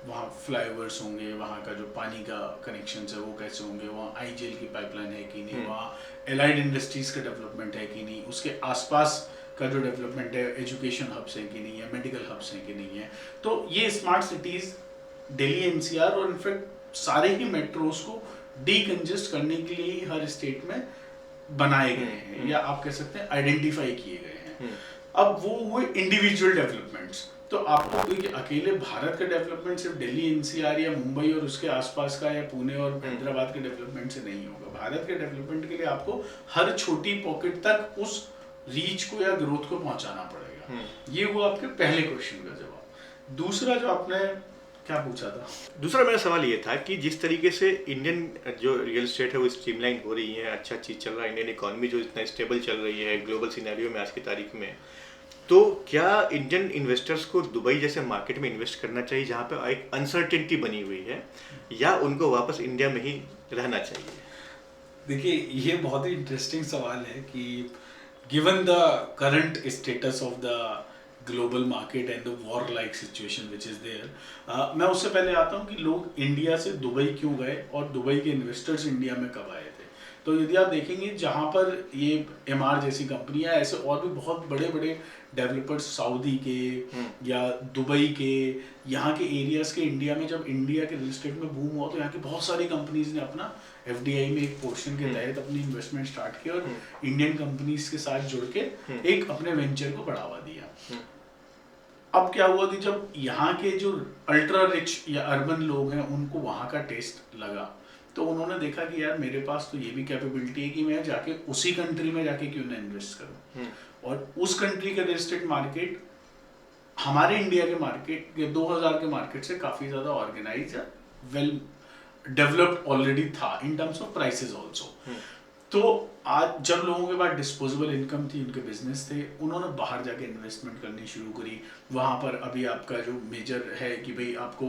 वहाँ फ्लाईओवर्स होंगे, वहाँ का जो पानी का कनेक्शन है वो कैसे होंगे, वहाँ आईजीएल की पाइपलाइन है कि नहीं, वहाँ एलाइड इंडस्ट्रीज़ का डेवलपमेंट है कि नहीं, उसके आसपास का जो डेवलपमेंट है, एजुकेशन हब्स हैं कि नहीं है, मेडिकल हब्स हैं कि नहीं है। तो ये स्मार्ट सिटीज़ दिल्ली एनसीआर और इनफैक्ट सारे ही मेट्रोज को डीकंजेस्ट करने के लिए ही हर स्टेट में बनाए गए हैं, या आप कह सकते हैं आइडेंटिफाई किए गए हैं। अब वो हुए इंडिविजुअल डेवलपमेंट्स। तो आपको कोई अकेले भारत का डेवलपमेंट सिर्फ दिल्ली एनसीआर या मुंबई और उसके आसपास का या पुणे और हैदराबाद के डेवलपमेंट से नहीं होगा। भारत के डेवलपमेंट के लिए आपको हर छोटी पॉकेट तक उस रीच को या ग्रोथ को पहुंचाना पड़ेगा। ये हुआ आपके पहले क्वेश्चन का जवाब। दूसरा जो आपने क्या पूछा था? दूसरा मेरा सवाल ये था कि जिस तरीके से इंडियन जो रियल एस्टेट है वो स्ट्रीमलाइन हो रही है, अच्छा चीज़ चल रहा है, इंडियन इकोनॉमी जो इतना स्टेबल चल रही है ग्लोबल सिनेरियो में आज की तारीख में, तो क्या इंडियन इन्वेस्टर्स को दुबई जैसे मार्केट में इन्वेस्ट करना चाहिए जहाँ पे एक अनसर्टेनिटी बनी हुई है, या उनको वापस इंडिया में ही रहना चाहिए? देखिए, ये बहुत ही इंटरेस्टिंग सवाल है कि given the current status of the global market and the war like situation which is there, मैं उससे पहले आता हूँ कि लोग इंडिया से दुबई क्यों गए और दुबई के इन्वेस्टर्स इंडिया में कब आए थे। तो यदि आप देखेंगे जहाँ पर ये एमआर जैसी कंपनियां, ऐसे और भी बहुत बड़े बड़े डेवलपर्स सऊदी के या दुबई के, यहाँ के एरियाज के, इंडिया में जब इंडिया के रियल एस्टेट में बूम हुआ तो यहाँ की बहुत सारी कंपनीज ने अपना एफडीआई में एक पोर्शन के तहत अपनी इन्वेस्टमेंट स्टार्ट किया और इंडियन कंपनीज के साथ जुड़ के एक अपने वेंचर को बढ़ावा दिया। अब क्या हुआ कि जब यहाँ के जो अल्ट्रा रिच या अर्बन लोग हैं उनको वहाँ का टेस्ट लगा, तो उन्होंने देखा कि यार मेरे पास तो ये भी कैपेबिलिटी है कि मैं जाके उसी कंट्री में जाके क्यों ना इन्वेस्ट करूं। और उस कंट्री का रियल एस्टेट मार्केट हमारे इंडिया के मार्केट के 2000 के मार्केट से काफी ज्यादा ऑर्गेनाइज या वेल डेवलप्ड ऑलरेडी था in terms of prices also. तो आज जब लोगों के पास डिस्पोजेबल इनकम थी, उनके बिजनेस थे, उन्होंने बाहर जाके इन्वेस्टमेंट करनी शुरू करी। वहाँ पर अभी आपका जो मेजर है कि भाई आपको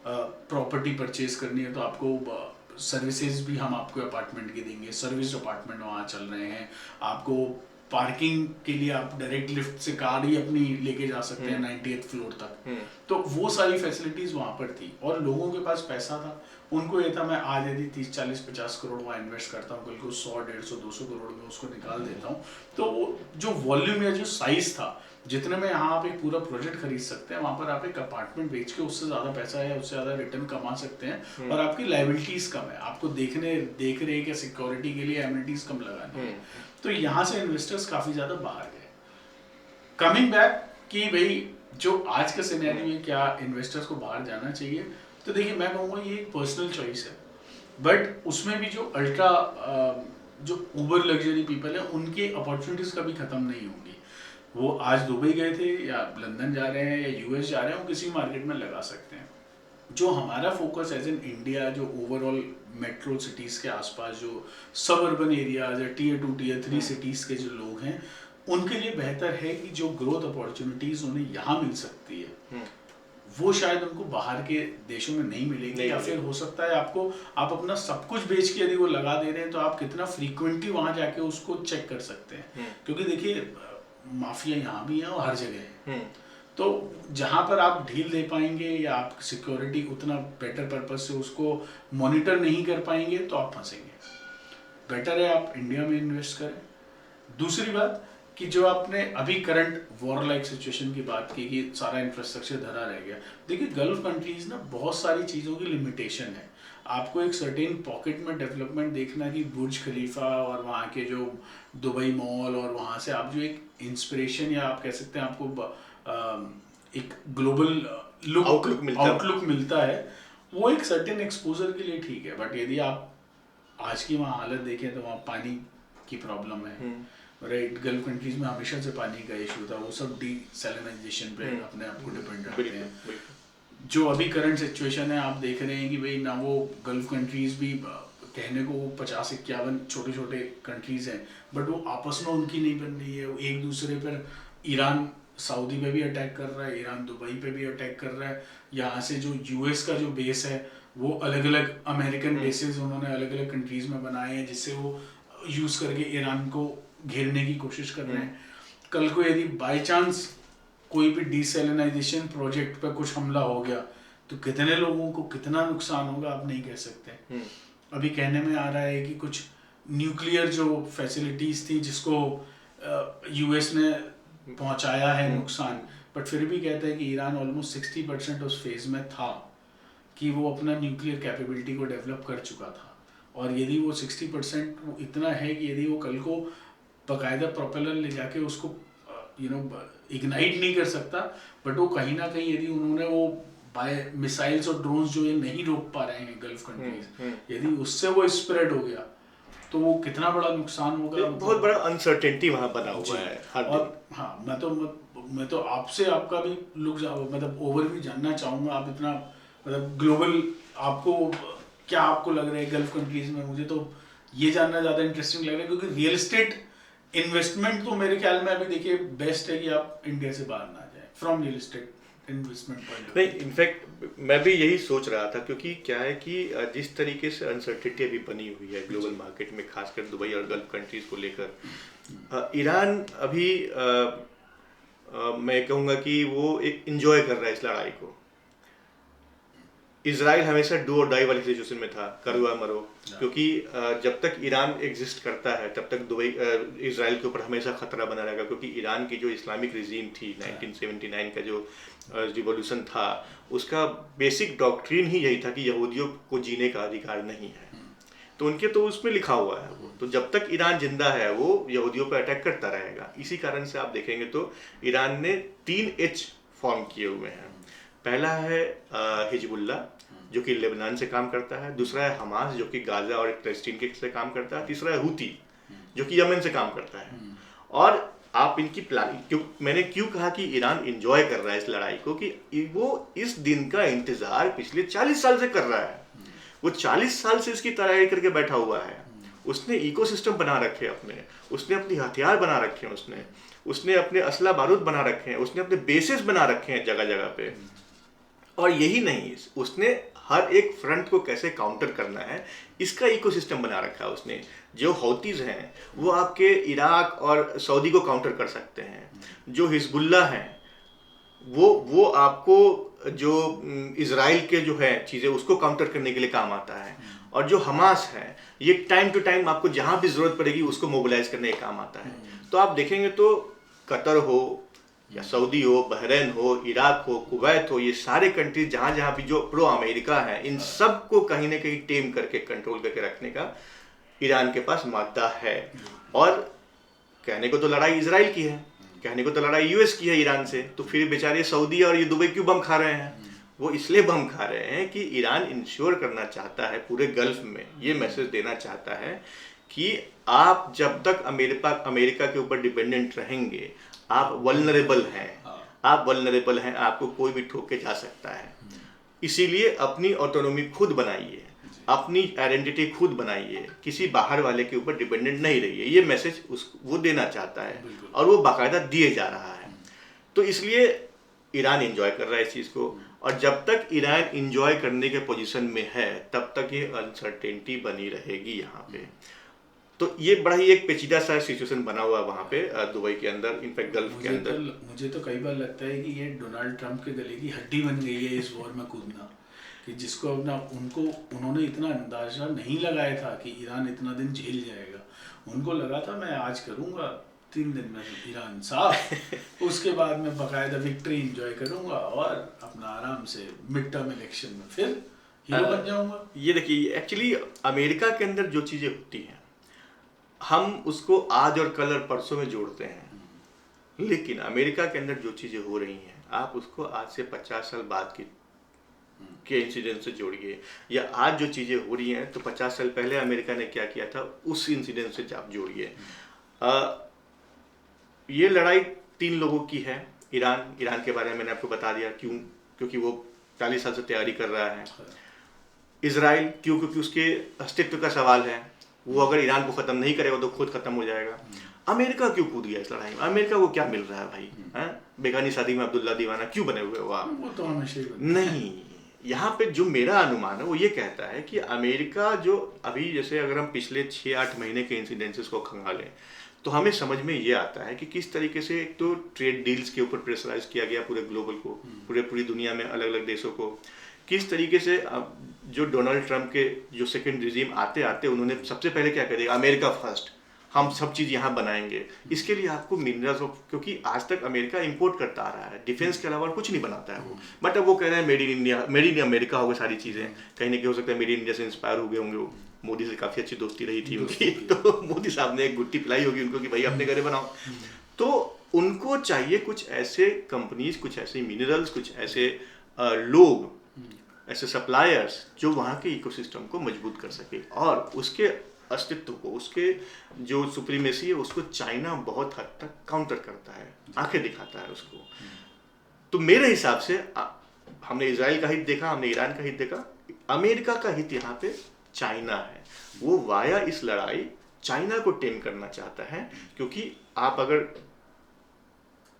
प्रॉपर्टी परचेज करनी है तो आपको सर्विसेज भी हम आपको अपार्टमेंट के देंगे, सर्विस अपार्टमेंट वहाँ चल रहे हैं। आपको पार्किंग के लिए आप डायरेक्ट लिफ्ट से कार ही अपनी लेके जा सकते हैं 90th फ्लोर तक। तो वो सारी फैसिलिटीज वहाँ पर थी और लोगों के पास पैसा था। उनको ये था मैं आज यदि 30, 40, 50 करोड़ वहाँ इन्वेस्ट करता हूँ, कल को 100, 150, 200 करोड़ में उसको निकाल देता हूँ। तो वो जो वॉल्यूम या जो साइज था, जितने में यहाँ आप एक पूरा प्रोजेक्ट खरीद सकते हैं, वहाँ पर आप एक अपार्टमेंट बेच के उससे ज़्यादा पैसा या उससे ज़्यादा रिटर्न कमा सकते हैं। और आपकी लाइबिलिटीज़ कम है, आपको देख रेख या सिक्योरिटी के लिए एमिनिटीज़ कम लगानी है। तो यहाँ से इन्वेस्टर्स काफ़ी ज़्यादा बाहर गए। कमिंग बैक कि भाई जो आज का सिनेरियो है, क्या इन्वेस्टर्स को बाहर जाना चाहिए, तो देखिए मैं कहूँगा ये एक पर्सनल चॉइस है। बट उसमें भी जो अल्ट्रा जो ऊबर लग्जरी पीपल है, उनकी अपॉर्चुनिटीज़ कभी ख़त्म नहीं होंगी। वो आज दुबई गए थे या लंदन जा रहे हैं या यूएस जा रहे हैं, वो किसी मार्केट में लगा सकते हैं। जो हमारा फोकस एज इन इंडिया, जो ओवरऑल मेट्रो सिटीज़ के आसपास जो सब अर्बन एरियाज या Tier 2, Tier 3 सिटीज़ के जो लोग हैं, उनके लिए बेहतर है कि जो ग्रोथ अपॉर्चुनिटीज़ उन्हें यहाँ मिल सकती है वो शायद उनको बाहर के देशों में नहीं मिलेगी। या फिर हो सकता है आप अपना सब कुछ बेच के यदि वो लगा दे रहे हैं तो आप कितना फ्रीक्वेंटली वहाँ जाके उसको चेक कर सकते हैं। क्योंकि देखिए माफिया यहाँ भी है और हर जगह है। तो जहाँ पर आप ढील दे पाएंगे या आप सिक्योरिटी उतना बेटर पर्पज से उसको मॉनिटर नहीं कर पाएंगे तो आप फंसेंगे। बेटर है आप इंडिया में इन्वेस्ट करें। दूसरी बात कि जो आपने अभी करंट वॉर लाइक सिचुएशन की बात की कि सारा इंफ्रास्ट्रक्चर धरा रह गया, देखिए गल्फ कंट्रीज ना बहुत सारी चीज़ों की लिमिटेशन है। आपको एक सर्टेन पॉकेट में डेवलपमेंट देखना कि बुर्ज खलीफा और वहाँ के जो दुबई मॉल और वहाँ से आप जो एक इंस्पिरेशन या आप कह सकते हैं आपको एक ग्लोबल आउटलुक मिलता है, वो एक सर्टेन एक्सपोजर के लिए ठीक है। बट यदि आप आज की वहाँ हालत देखें तो वहाँ पानी की प्रॉब्लम है, राइट। गल्फ कंट्रीज में हमेशा से पानी का इशू था, वो सब डीसैलिनाइजेशन पे अपने आप को डिपेंड करते हैं। जो अभी करंट सिचुएशन है आप देख रहे हैं कि भाई ना वो गल्फ कंट्रीज भी कहने को 50-51 छोटे छोटे कंट्रीज हैं, बट वो आपस में उनकी नहीं बन रही है। वो एक दूसरे पर, ईरान सऊदी पे भी अटैक कर रहा है, ईरान दुबई पे भी अटैक कर रहा है। यहाँ से जो यूएस का जो बेस है वो अलग अलग अमेरिकन बेसेस उन्होंने अलग अलग कंट्रीज में बनाए हैं, जिससे वो यूज़ करके ईरान को घेरने की कोशिश कर रहे हैं। कल को यदि बाय चांस कोई भी डीसैलिनाइजेशन प्रोजेक्ट पर कुछ हमला हो गया तो कितने लोगों को कितना नुकसान होगा आप नहीं कह सकते। अभी कहने में आ रहा है कि कुछ न्यूक्लियर जो फैसिलिटीज थी जिसको यूएस ने पहुंचाया है नुकसान, बट फिर भी कहते हैं कि ईरान ऑलमोस्ट 60% उस फेज में था कि वो अपना न्यूक्लियर कैपेबिलिटी को डेवलप कर चुका था। और यदि वो 60% वो इतना है कि यदि वो कल को बाकायदा प्रोपेलर ले जाके उसको इग्नाइट नहीं कर सकता, बट वो कहीं ना कहीं यदि उन्होंने वो बाय मिसाइल्स और ड्रोन्स जो ये नहीं रोक पा रहे हैं गल्फ कंट्रीज, यदि उससे वो स्प्रेड हो गया तो वो कितना बड़ा नुकसान होगा। बहुत बड़ा अनसर्टेनिटी वहाँ बना हुआ है हर और हाँ, मैं तो आपसे आपका भी लुक मतलब ओवरव्यू जानना चाहूँगा। आप इतना मतलब ग्लोबल, आपको क्या आपको लग रहा है गल्फ कंट्रीज में? मुझे तो ये जानना ज़्यादा इंटरेस्टिंग लग रहा है, क्योंकि रियल एस्टेट इन्वेस्टमेंट तो मेरे ख्याल में अभी देखिए बेस्ट है कि आप इंडिया से बाहर ना जाए from real estate investment point. नहीं, इनफैक्ट मैं भी यही सोच रहा था, क्योंकि क्या है कि जिस तरीके से अनसर्टिनिटी अभी बनी हुई है ग्लोबल मार्केट में, खासकर दुबई और गल्फ कंट्रीज को लेकर, ईरान अभी मैं कहूँगा कि वो एक इंजॉय कर रहा है इस लड़ाई को। इजराइल हमेशा डू और डाई वाली सिचुएशन में था, करो या मरो, क्योंकि जब तक ईरान एग्जिस्ट करता है तब तक दुबई इजराइल के ऊपर हमेशा खतरा बना रहेगा, क्योंकि ईरान की जो इस्लामिक रिजीम थी 1979 का जो रिवॉल्यूशन था, उसका बेसिक डॉक्ट्रिन ही यही था कि यहूदियों को जीने का अधिकार नहीं है। तो उनके तो उसमें लिखा हुआ है वो, तो जब तक ईरान जिंदा है वो यहूदियों पर अटैक करता रहेगा। इसी कारण से आप देखेंगे तो ईरान ने 3H फॉर्म किए हुए हैं। पहला है हिजबुल्ला, जो कि लेबनान से काम करता है। दूसरा है हमास, जो कि गाजा और पैलेस्टीन के से काम करता है। तीसरा है हूती, जो कि यमन से काम करता है। और आप इनकी प्लानिंग मैंने क्यों कहा कि ईरान एंजॉय कर रहा है इस लड़ाई को, कि वो इस दिन का इंतजार पिछले 40 साल से कर रहा है। वो 40 साल से इसकी तैयारी करके बैठा हुआ है। उसने इकोसिस्टम बना रखे अपने, उसने अपनी हथियार बना रखे हैं, उसने अपने असला बारूद बना रखे हैं, उसने अपने बेसिस बना रखे हैं जगह जगह पे। और यही नहीं, उसने हर एक फ्रंट को कैसे काउंटर करना है इसका इकोसिस्टम बना रखा है उसने। जो हौतीज हैं वो आपके इराक और सऊदी को काउंटर कर सकते हैं। जो हिजबुल्ला हैं वो आपको जो इजराइल के जो है चीज़ें उसको काउंटर करने के लिए काम आता है। और जो हमास है ये टाइम टू टाइम आपको जहाँ भी ज़रूरत पड़ेगी उसको मोबिलाइज करने का काम आता है। तो आप देखेंगे तो कतर हो या सऊदी हो, बहरीन हो, इराक हो, कुवैत हो, ये सारे कंट्रीज जहाँ जहाँ भी जो प्रो अमेरिका है, इन सब को कहीं ना कहीं टेम करके कंट्रोल करके रखने का ईरान के पास मादा है। और कहने को तो लड़ाई इजराइल की है, कहने को तो लड़ाई यूएस की है ईरान से, तो फिर बेचारे सऊदी और ये दुबई क्यों बम खा रहे हैं? वो इसलिए बम खा रहे हैं कि ईरान इंश्योर करना चाहता है, पूरे गल्फ में ये मैसेज देना चाहता है कि आप जब तक अमेरिका के ऊपर डिपेंडेंट रहेंगे आप वल्नरेबल हैं, आपको कोई भी ठोक के जा सकता है। इसीलिए अपनी ऑटोनॉमी खुद बनाइए, अपनी आइडेंटिटी खुद बनाइए, किसी बाहर वाले के ऊपर डिपेंडेंट नहीं रहिए। ये मैसेज वो देना चाहता है और वो बाकायदा दिए जा रहा है। तो इसलिए ईरान एंजॉय कर रहा है इस चीज़ को, और जब तक ईरान एंजॉय करने के पोजीशन में है तब तक ये अनसर्टेनिटी बनी रहेगी यहाँ पे। तो ये बड़ा ही एक पेचीदा सा सिचुएशन बना हुआ है वहाँ पे दुबई के अंदर, इनफैक्ट गल्फ के अंदर। मुझे तो कई बार लगता है कि ये डोनाल्ड ट्रंप के गले की हड्डी बन गई है इस वॉर में कूदना, कि जिसको अपना उन्होंने इतना अंदाजा नहीं लगाया था कि ईरान इतना दिन झेल जाएगा। उनको लगा था मैं आज करूँगा 3 दिन में ईरान साफ, उसके बाद मैं बाकायदा विक्ट्री एंजॉय करूँगा और अपना आराम से मिड टर्म इलेक्शन में फिर हीरो बन जाऊँगा। ये देखिए, एक्चुअली अमेरिका के अंदर जो चीज़ें होती हैं हम उसको आज और कल और परसों में जोड़ते हैं, लेकिन अमेरिका के अंदर जो चीज़ें हो रही हैं आप उसको आज से 50 साल बाद के इंसिडेंट से जोड़िए, या आज जो चीज़ें हो रही हैं तो 50 साल पहले अमेरिका ने क्या किया था उस इंसिडेंट से आप जोड़िए। ये लड़ाई 3 लोगों की है। ईरान के बारे में मैंने आपको बता दिया क्यों, क्योंकि वो 40 साल से तैयारी कर रहा है। इजराइल क्यों, क्योंकि उसके अस्तित्व का सवाल है, वो अगर ईरान को ख़त्म नहीं करेगा तो खुद ख़त्म हो जाएगा। अमेरिका क्यों कूद गया इस लड़ाई में? अमेरिका को क्या मिल रहा है भाई? बेगानी शादी में अब्दुल्ला दीवाना क्यों बने हुए हो आप? वो तो हमेशा ही नहीं, यहाँ पे जो मेरा अनुमान है वो ये कहता है कि अमेरिका जो अभी, जैसे अगर हम पिछले 6-8 महीने के इंसिडेंसेस को खंगालें तो हमें समझ में ये आता है कि किस तरीके से एक तो ट्रेड डील्स के ऊपर प्रेशराइज किया गया पूरे ग्लोबल को, पूरी दुनिया में अलग अलग देशों को। किस तरीके से जो डोनाल्ड ट्रंप के जो सेकंड रिजीम आते आते उन्होंने सबसे पहले क्या कर दिया, अमेरिका फर्स्ट, हम सब चीज़ यहाँ बनाएंगे। इसके लिए आपको मिनरल्स, क्योंकि आज तक अमेरिका इंपोर्ट करता आ रहा है, डिफेंस के अलावा कुछ नहीं बनाता है वो। बट अब वो कह रहे हैं made in India, made in America हो गए सारी चीज़ें। कहीं ना कहीं हो सकता है मेड इन इंडिया से इंस्पायर हो गए होंगे वो। मोदी से काफ़ी अच्छी दोस्ती रही थी उनकी, तो मोदी साहब ने एक गुट्टी पिलाई होगी उनको कि भाई अपने घर बनाओ। तो उनको चाहिए कुछ ऐसे कंपनीज, कुछ ऐसे मिनरल्स, कुछ ऐसे लोग, ऐसे सप्लायर्स जो वहाँ के इकोसिस्टम को मजबूत कर सके और उसके अस्तित्व को, उसके जो सुप्रीमेसी है उसको चाइना बहुत हद तक काउंटर करता है, आंखें दिखाता है उसको। तो मेरे हिसाब से हमने इजराइल का हित देखा, हमने ईरान का हित देखा, अमेरिका का हित यहाँ पे चाइना है। वो वाया इस लड़ाई चाइना को टेम करना चाहता है, क्योंकि आप अगर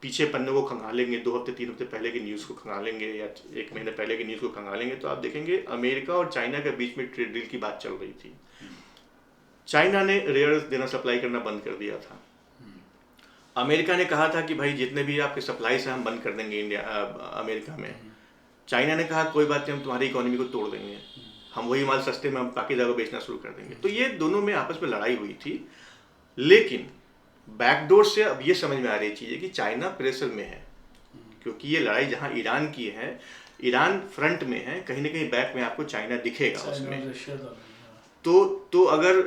पीछे पन्ने को खंगालेंगे, 2 हफ्ते 3 हफ्ते पहले की न्यूज़ को खंगालेंगे या 1 महीने पहले की न्यूज़ को खंगालेंगे, तो आप देखेंगे अमेरिका और चाइना के बीच में ट्रेड डील की बात चल रही थी। चाइना ने रेयर अर्थ देना सप्लाई करना बंद कर दिया था। अमेरिका ने कहा था कि भाई जितने भी आपके सप्लाई से हम बंद कर देंगे अमेरिका में। चाइना ने कहा कोई बात नहीं, हम तुम्हारी इकोनॉमी को तोड़ देंगे, हम वही माल सस्ते में हम पाकिस्तान को बेचना शुरू कर देंगे। तो ये दोनों में आपस में लड़ाई हुई थी, लेकिन बैकडोर से अब ये समझ में आ रही चीज़ है कि चाइना प्रेशर में है, क्योंकि ये लड़ाई जहाँ ईरान की है, ईरान फ्रंट में है, कहीं ना कहीं बैक में आपको चाइना दिखेगा उसमें। तो अगर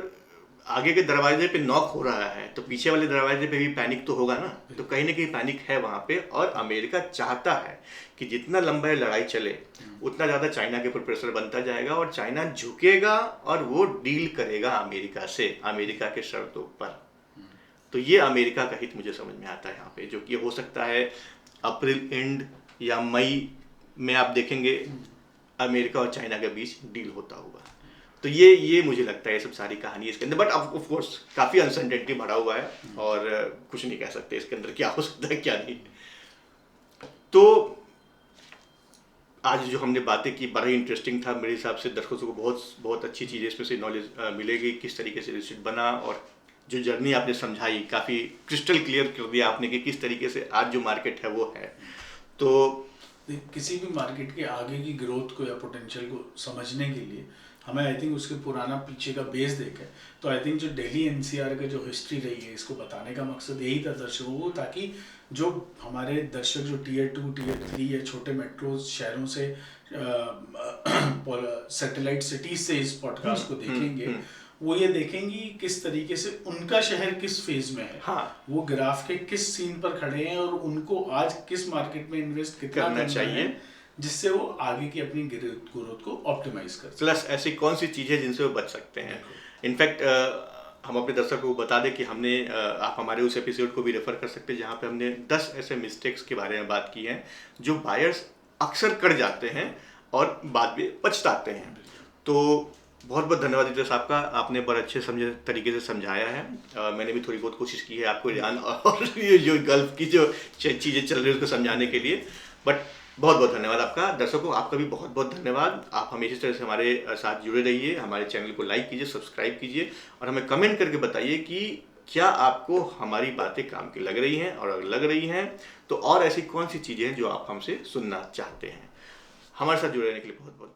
आगे के दरवाजे पे नॉक हो रहा है तो पीछे वाले दरवाजे पे भी पैनिक तो होगा ना। तो कहीं ना कहीं पैनिक है वहाँ पे, और अमेरिका चाहता है कि जितना लंबा लड़ाई चले उतना ज़्यादा चाइना के ऊपर प्रेशर बनता जाएगा और चाइना झुकेगा और वो डील करेगा अमेरिका से, अमेरिका के शर्तों पर। तो ये अमेरिका का हित मुझे समझ में आता है यहाँ पे, जो कि हो सकता है अप्रैल एंड या मई में आप देखेंगे अमेरिका और चाइना के बीच डील होता हुआ। तो ये मुझे लगता है ये सब सारी कहानी इसके अंदर। बट ऑफ कोर्स काफ़ी अनसर्टेनिटी भरा हुआ है और कुछ नहीं कह सकते इसके अंदर क्या हो सकता है क्या नहीं। तो आज जो हमने बातें की बड़ा ही इंटरेस्टिंग था मेरे हिसाब से। दर्शकों को बहुत अच्छी चीज़ें इसमें से नॉलेज मिलेगी, किस तरीके से रिलेशनशिप बना, और जो जर्नी आपने समझाई काफ़ी क्रिस्टल क्लियर कर दिया आपने कि किस तरीके से आज जो मार्केट है वो है। तो किसी भी मार्केट के आगे की ग्रोथ को या पोटेंशियल को समझने के लिए हमें आई थिंक उसके पुराना पीछे का बेस देखें। तो आई थिंक जो दिल्ली एनसीआर का जो हिस्ट्री रही है, इसको बताने का मकसद यही था दर्शकों को, ताकि जो हमारे दर्शक जो टियर 2 टियर 3 या छोटे मेट्रो शहरों से सैटेलाइट सिटीज से इस पॉडकास्ट को देखेंगे, वो ये देखेंगे किस तरीके से उनका शहर किस फेज में है। हाँ, वो ग्राफ के किस सीन पर खड़े हैं और उनको आज किस मार्केट में इन्वेस्ट कितना करना चाहिए, जिससे वो आगे की अपनी ग्रोथ को ऑप्टिमाइज कर सकें। प्लस ऐसी कौन सी चीज़ें जिनसे वो बच सकते हैं। इनफैक्ट हम अपने दर्शकों को बता दें कि हमने आप हमारे उस एपिसोड को भी रेफर कर सकते हैं जहाँ पे हमने 10 ऐसे मिस्टेक्स के बारे में बात की है जो बायर्स अक्सर कर जाते हैं और बाद में पछताते हैं। तो बहुत बहुत धन्यवाद दितेश साहब का, आपने बड़े अच्छे समझे तरीके से समझाया है। मैंने भी थोड़ी बहुत कोशिश की है आपको ईरान और ये जो गल्फ की जो चीज़ें चल रही है उसको समझाने के लिए। बट बहुत बहुत धन्यवाद आपका। दर्शकों आपका भी बहुत बहुत धन्यवाद। आप हमेशा इस तरह से हमारे साथ जुड़े रहिए, हमारे चैनल को लाइक कीजिए, सब्सक्राइब कीजिए और हमें कमेंट करके बताइए कि क्या आपको हमारी बातें काम की लग रही हैं, और अगर लग रही हैं तो और ऐसी कौन सी चीज़ें हैं जो आप हमसे सुनना चाहते हैं। हमारे साथ जुड़े रहने के लिए बहुत बहुत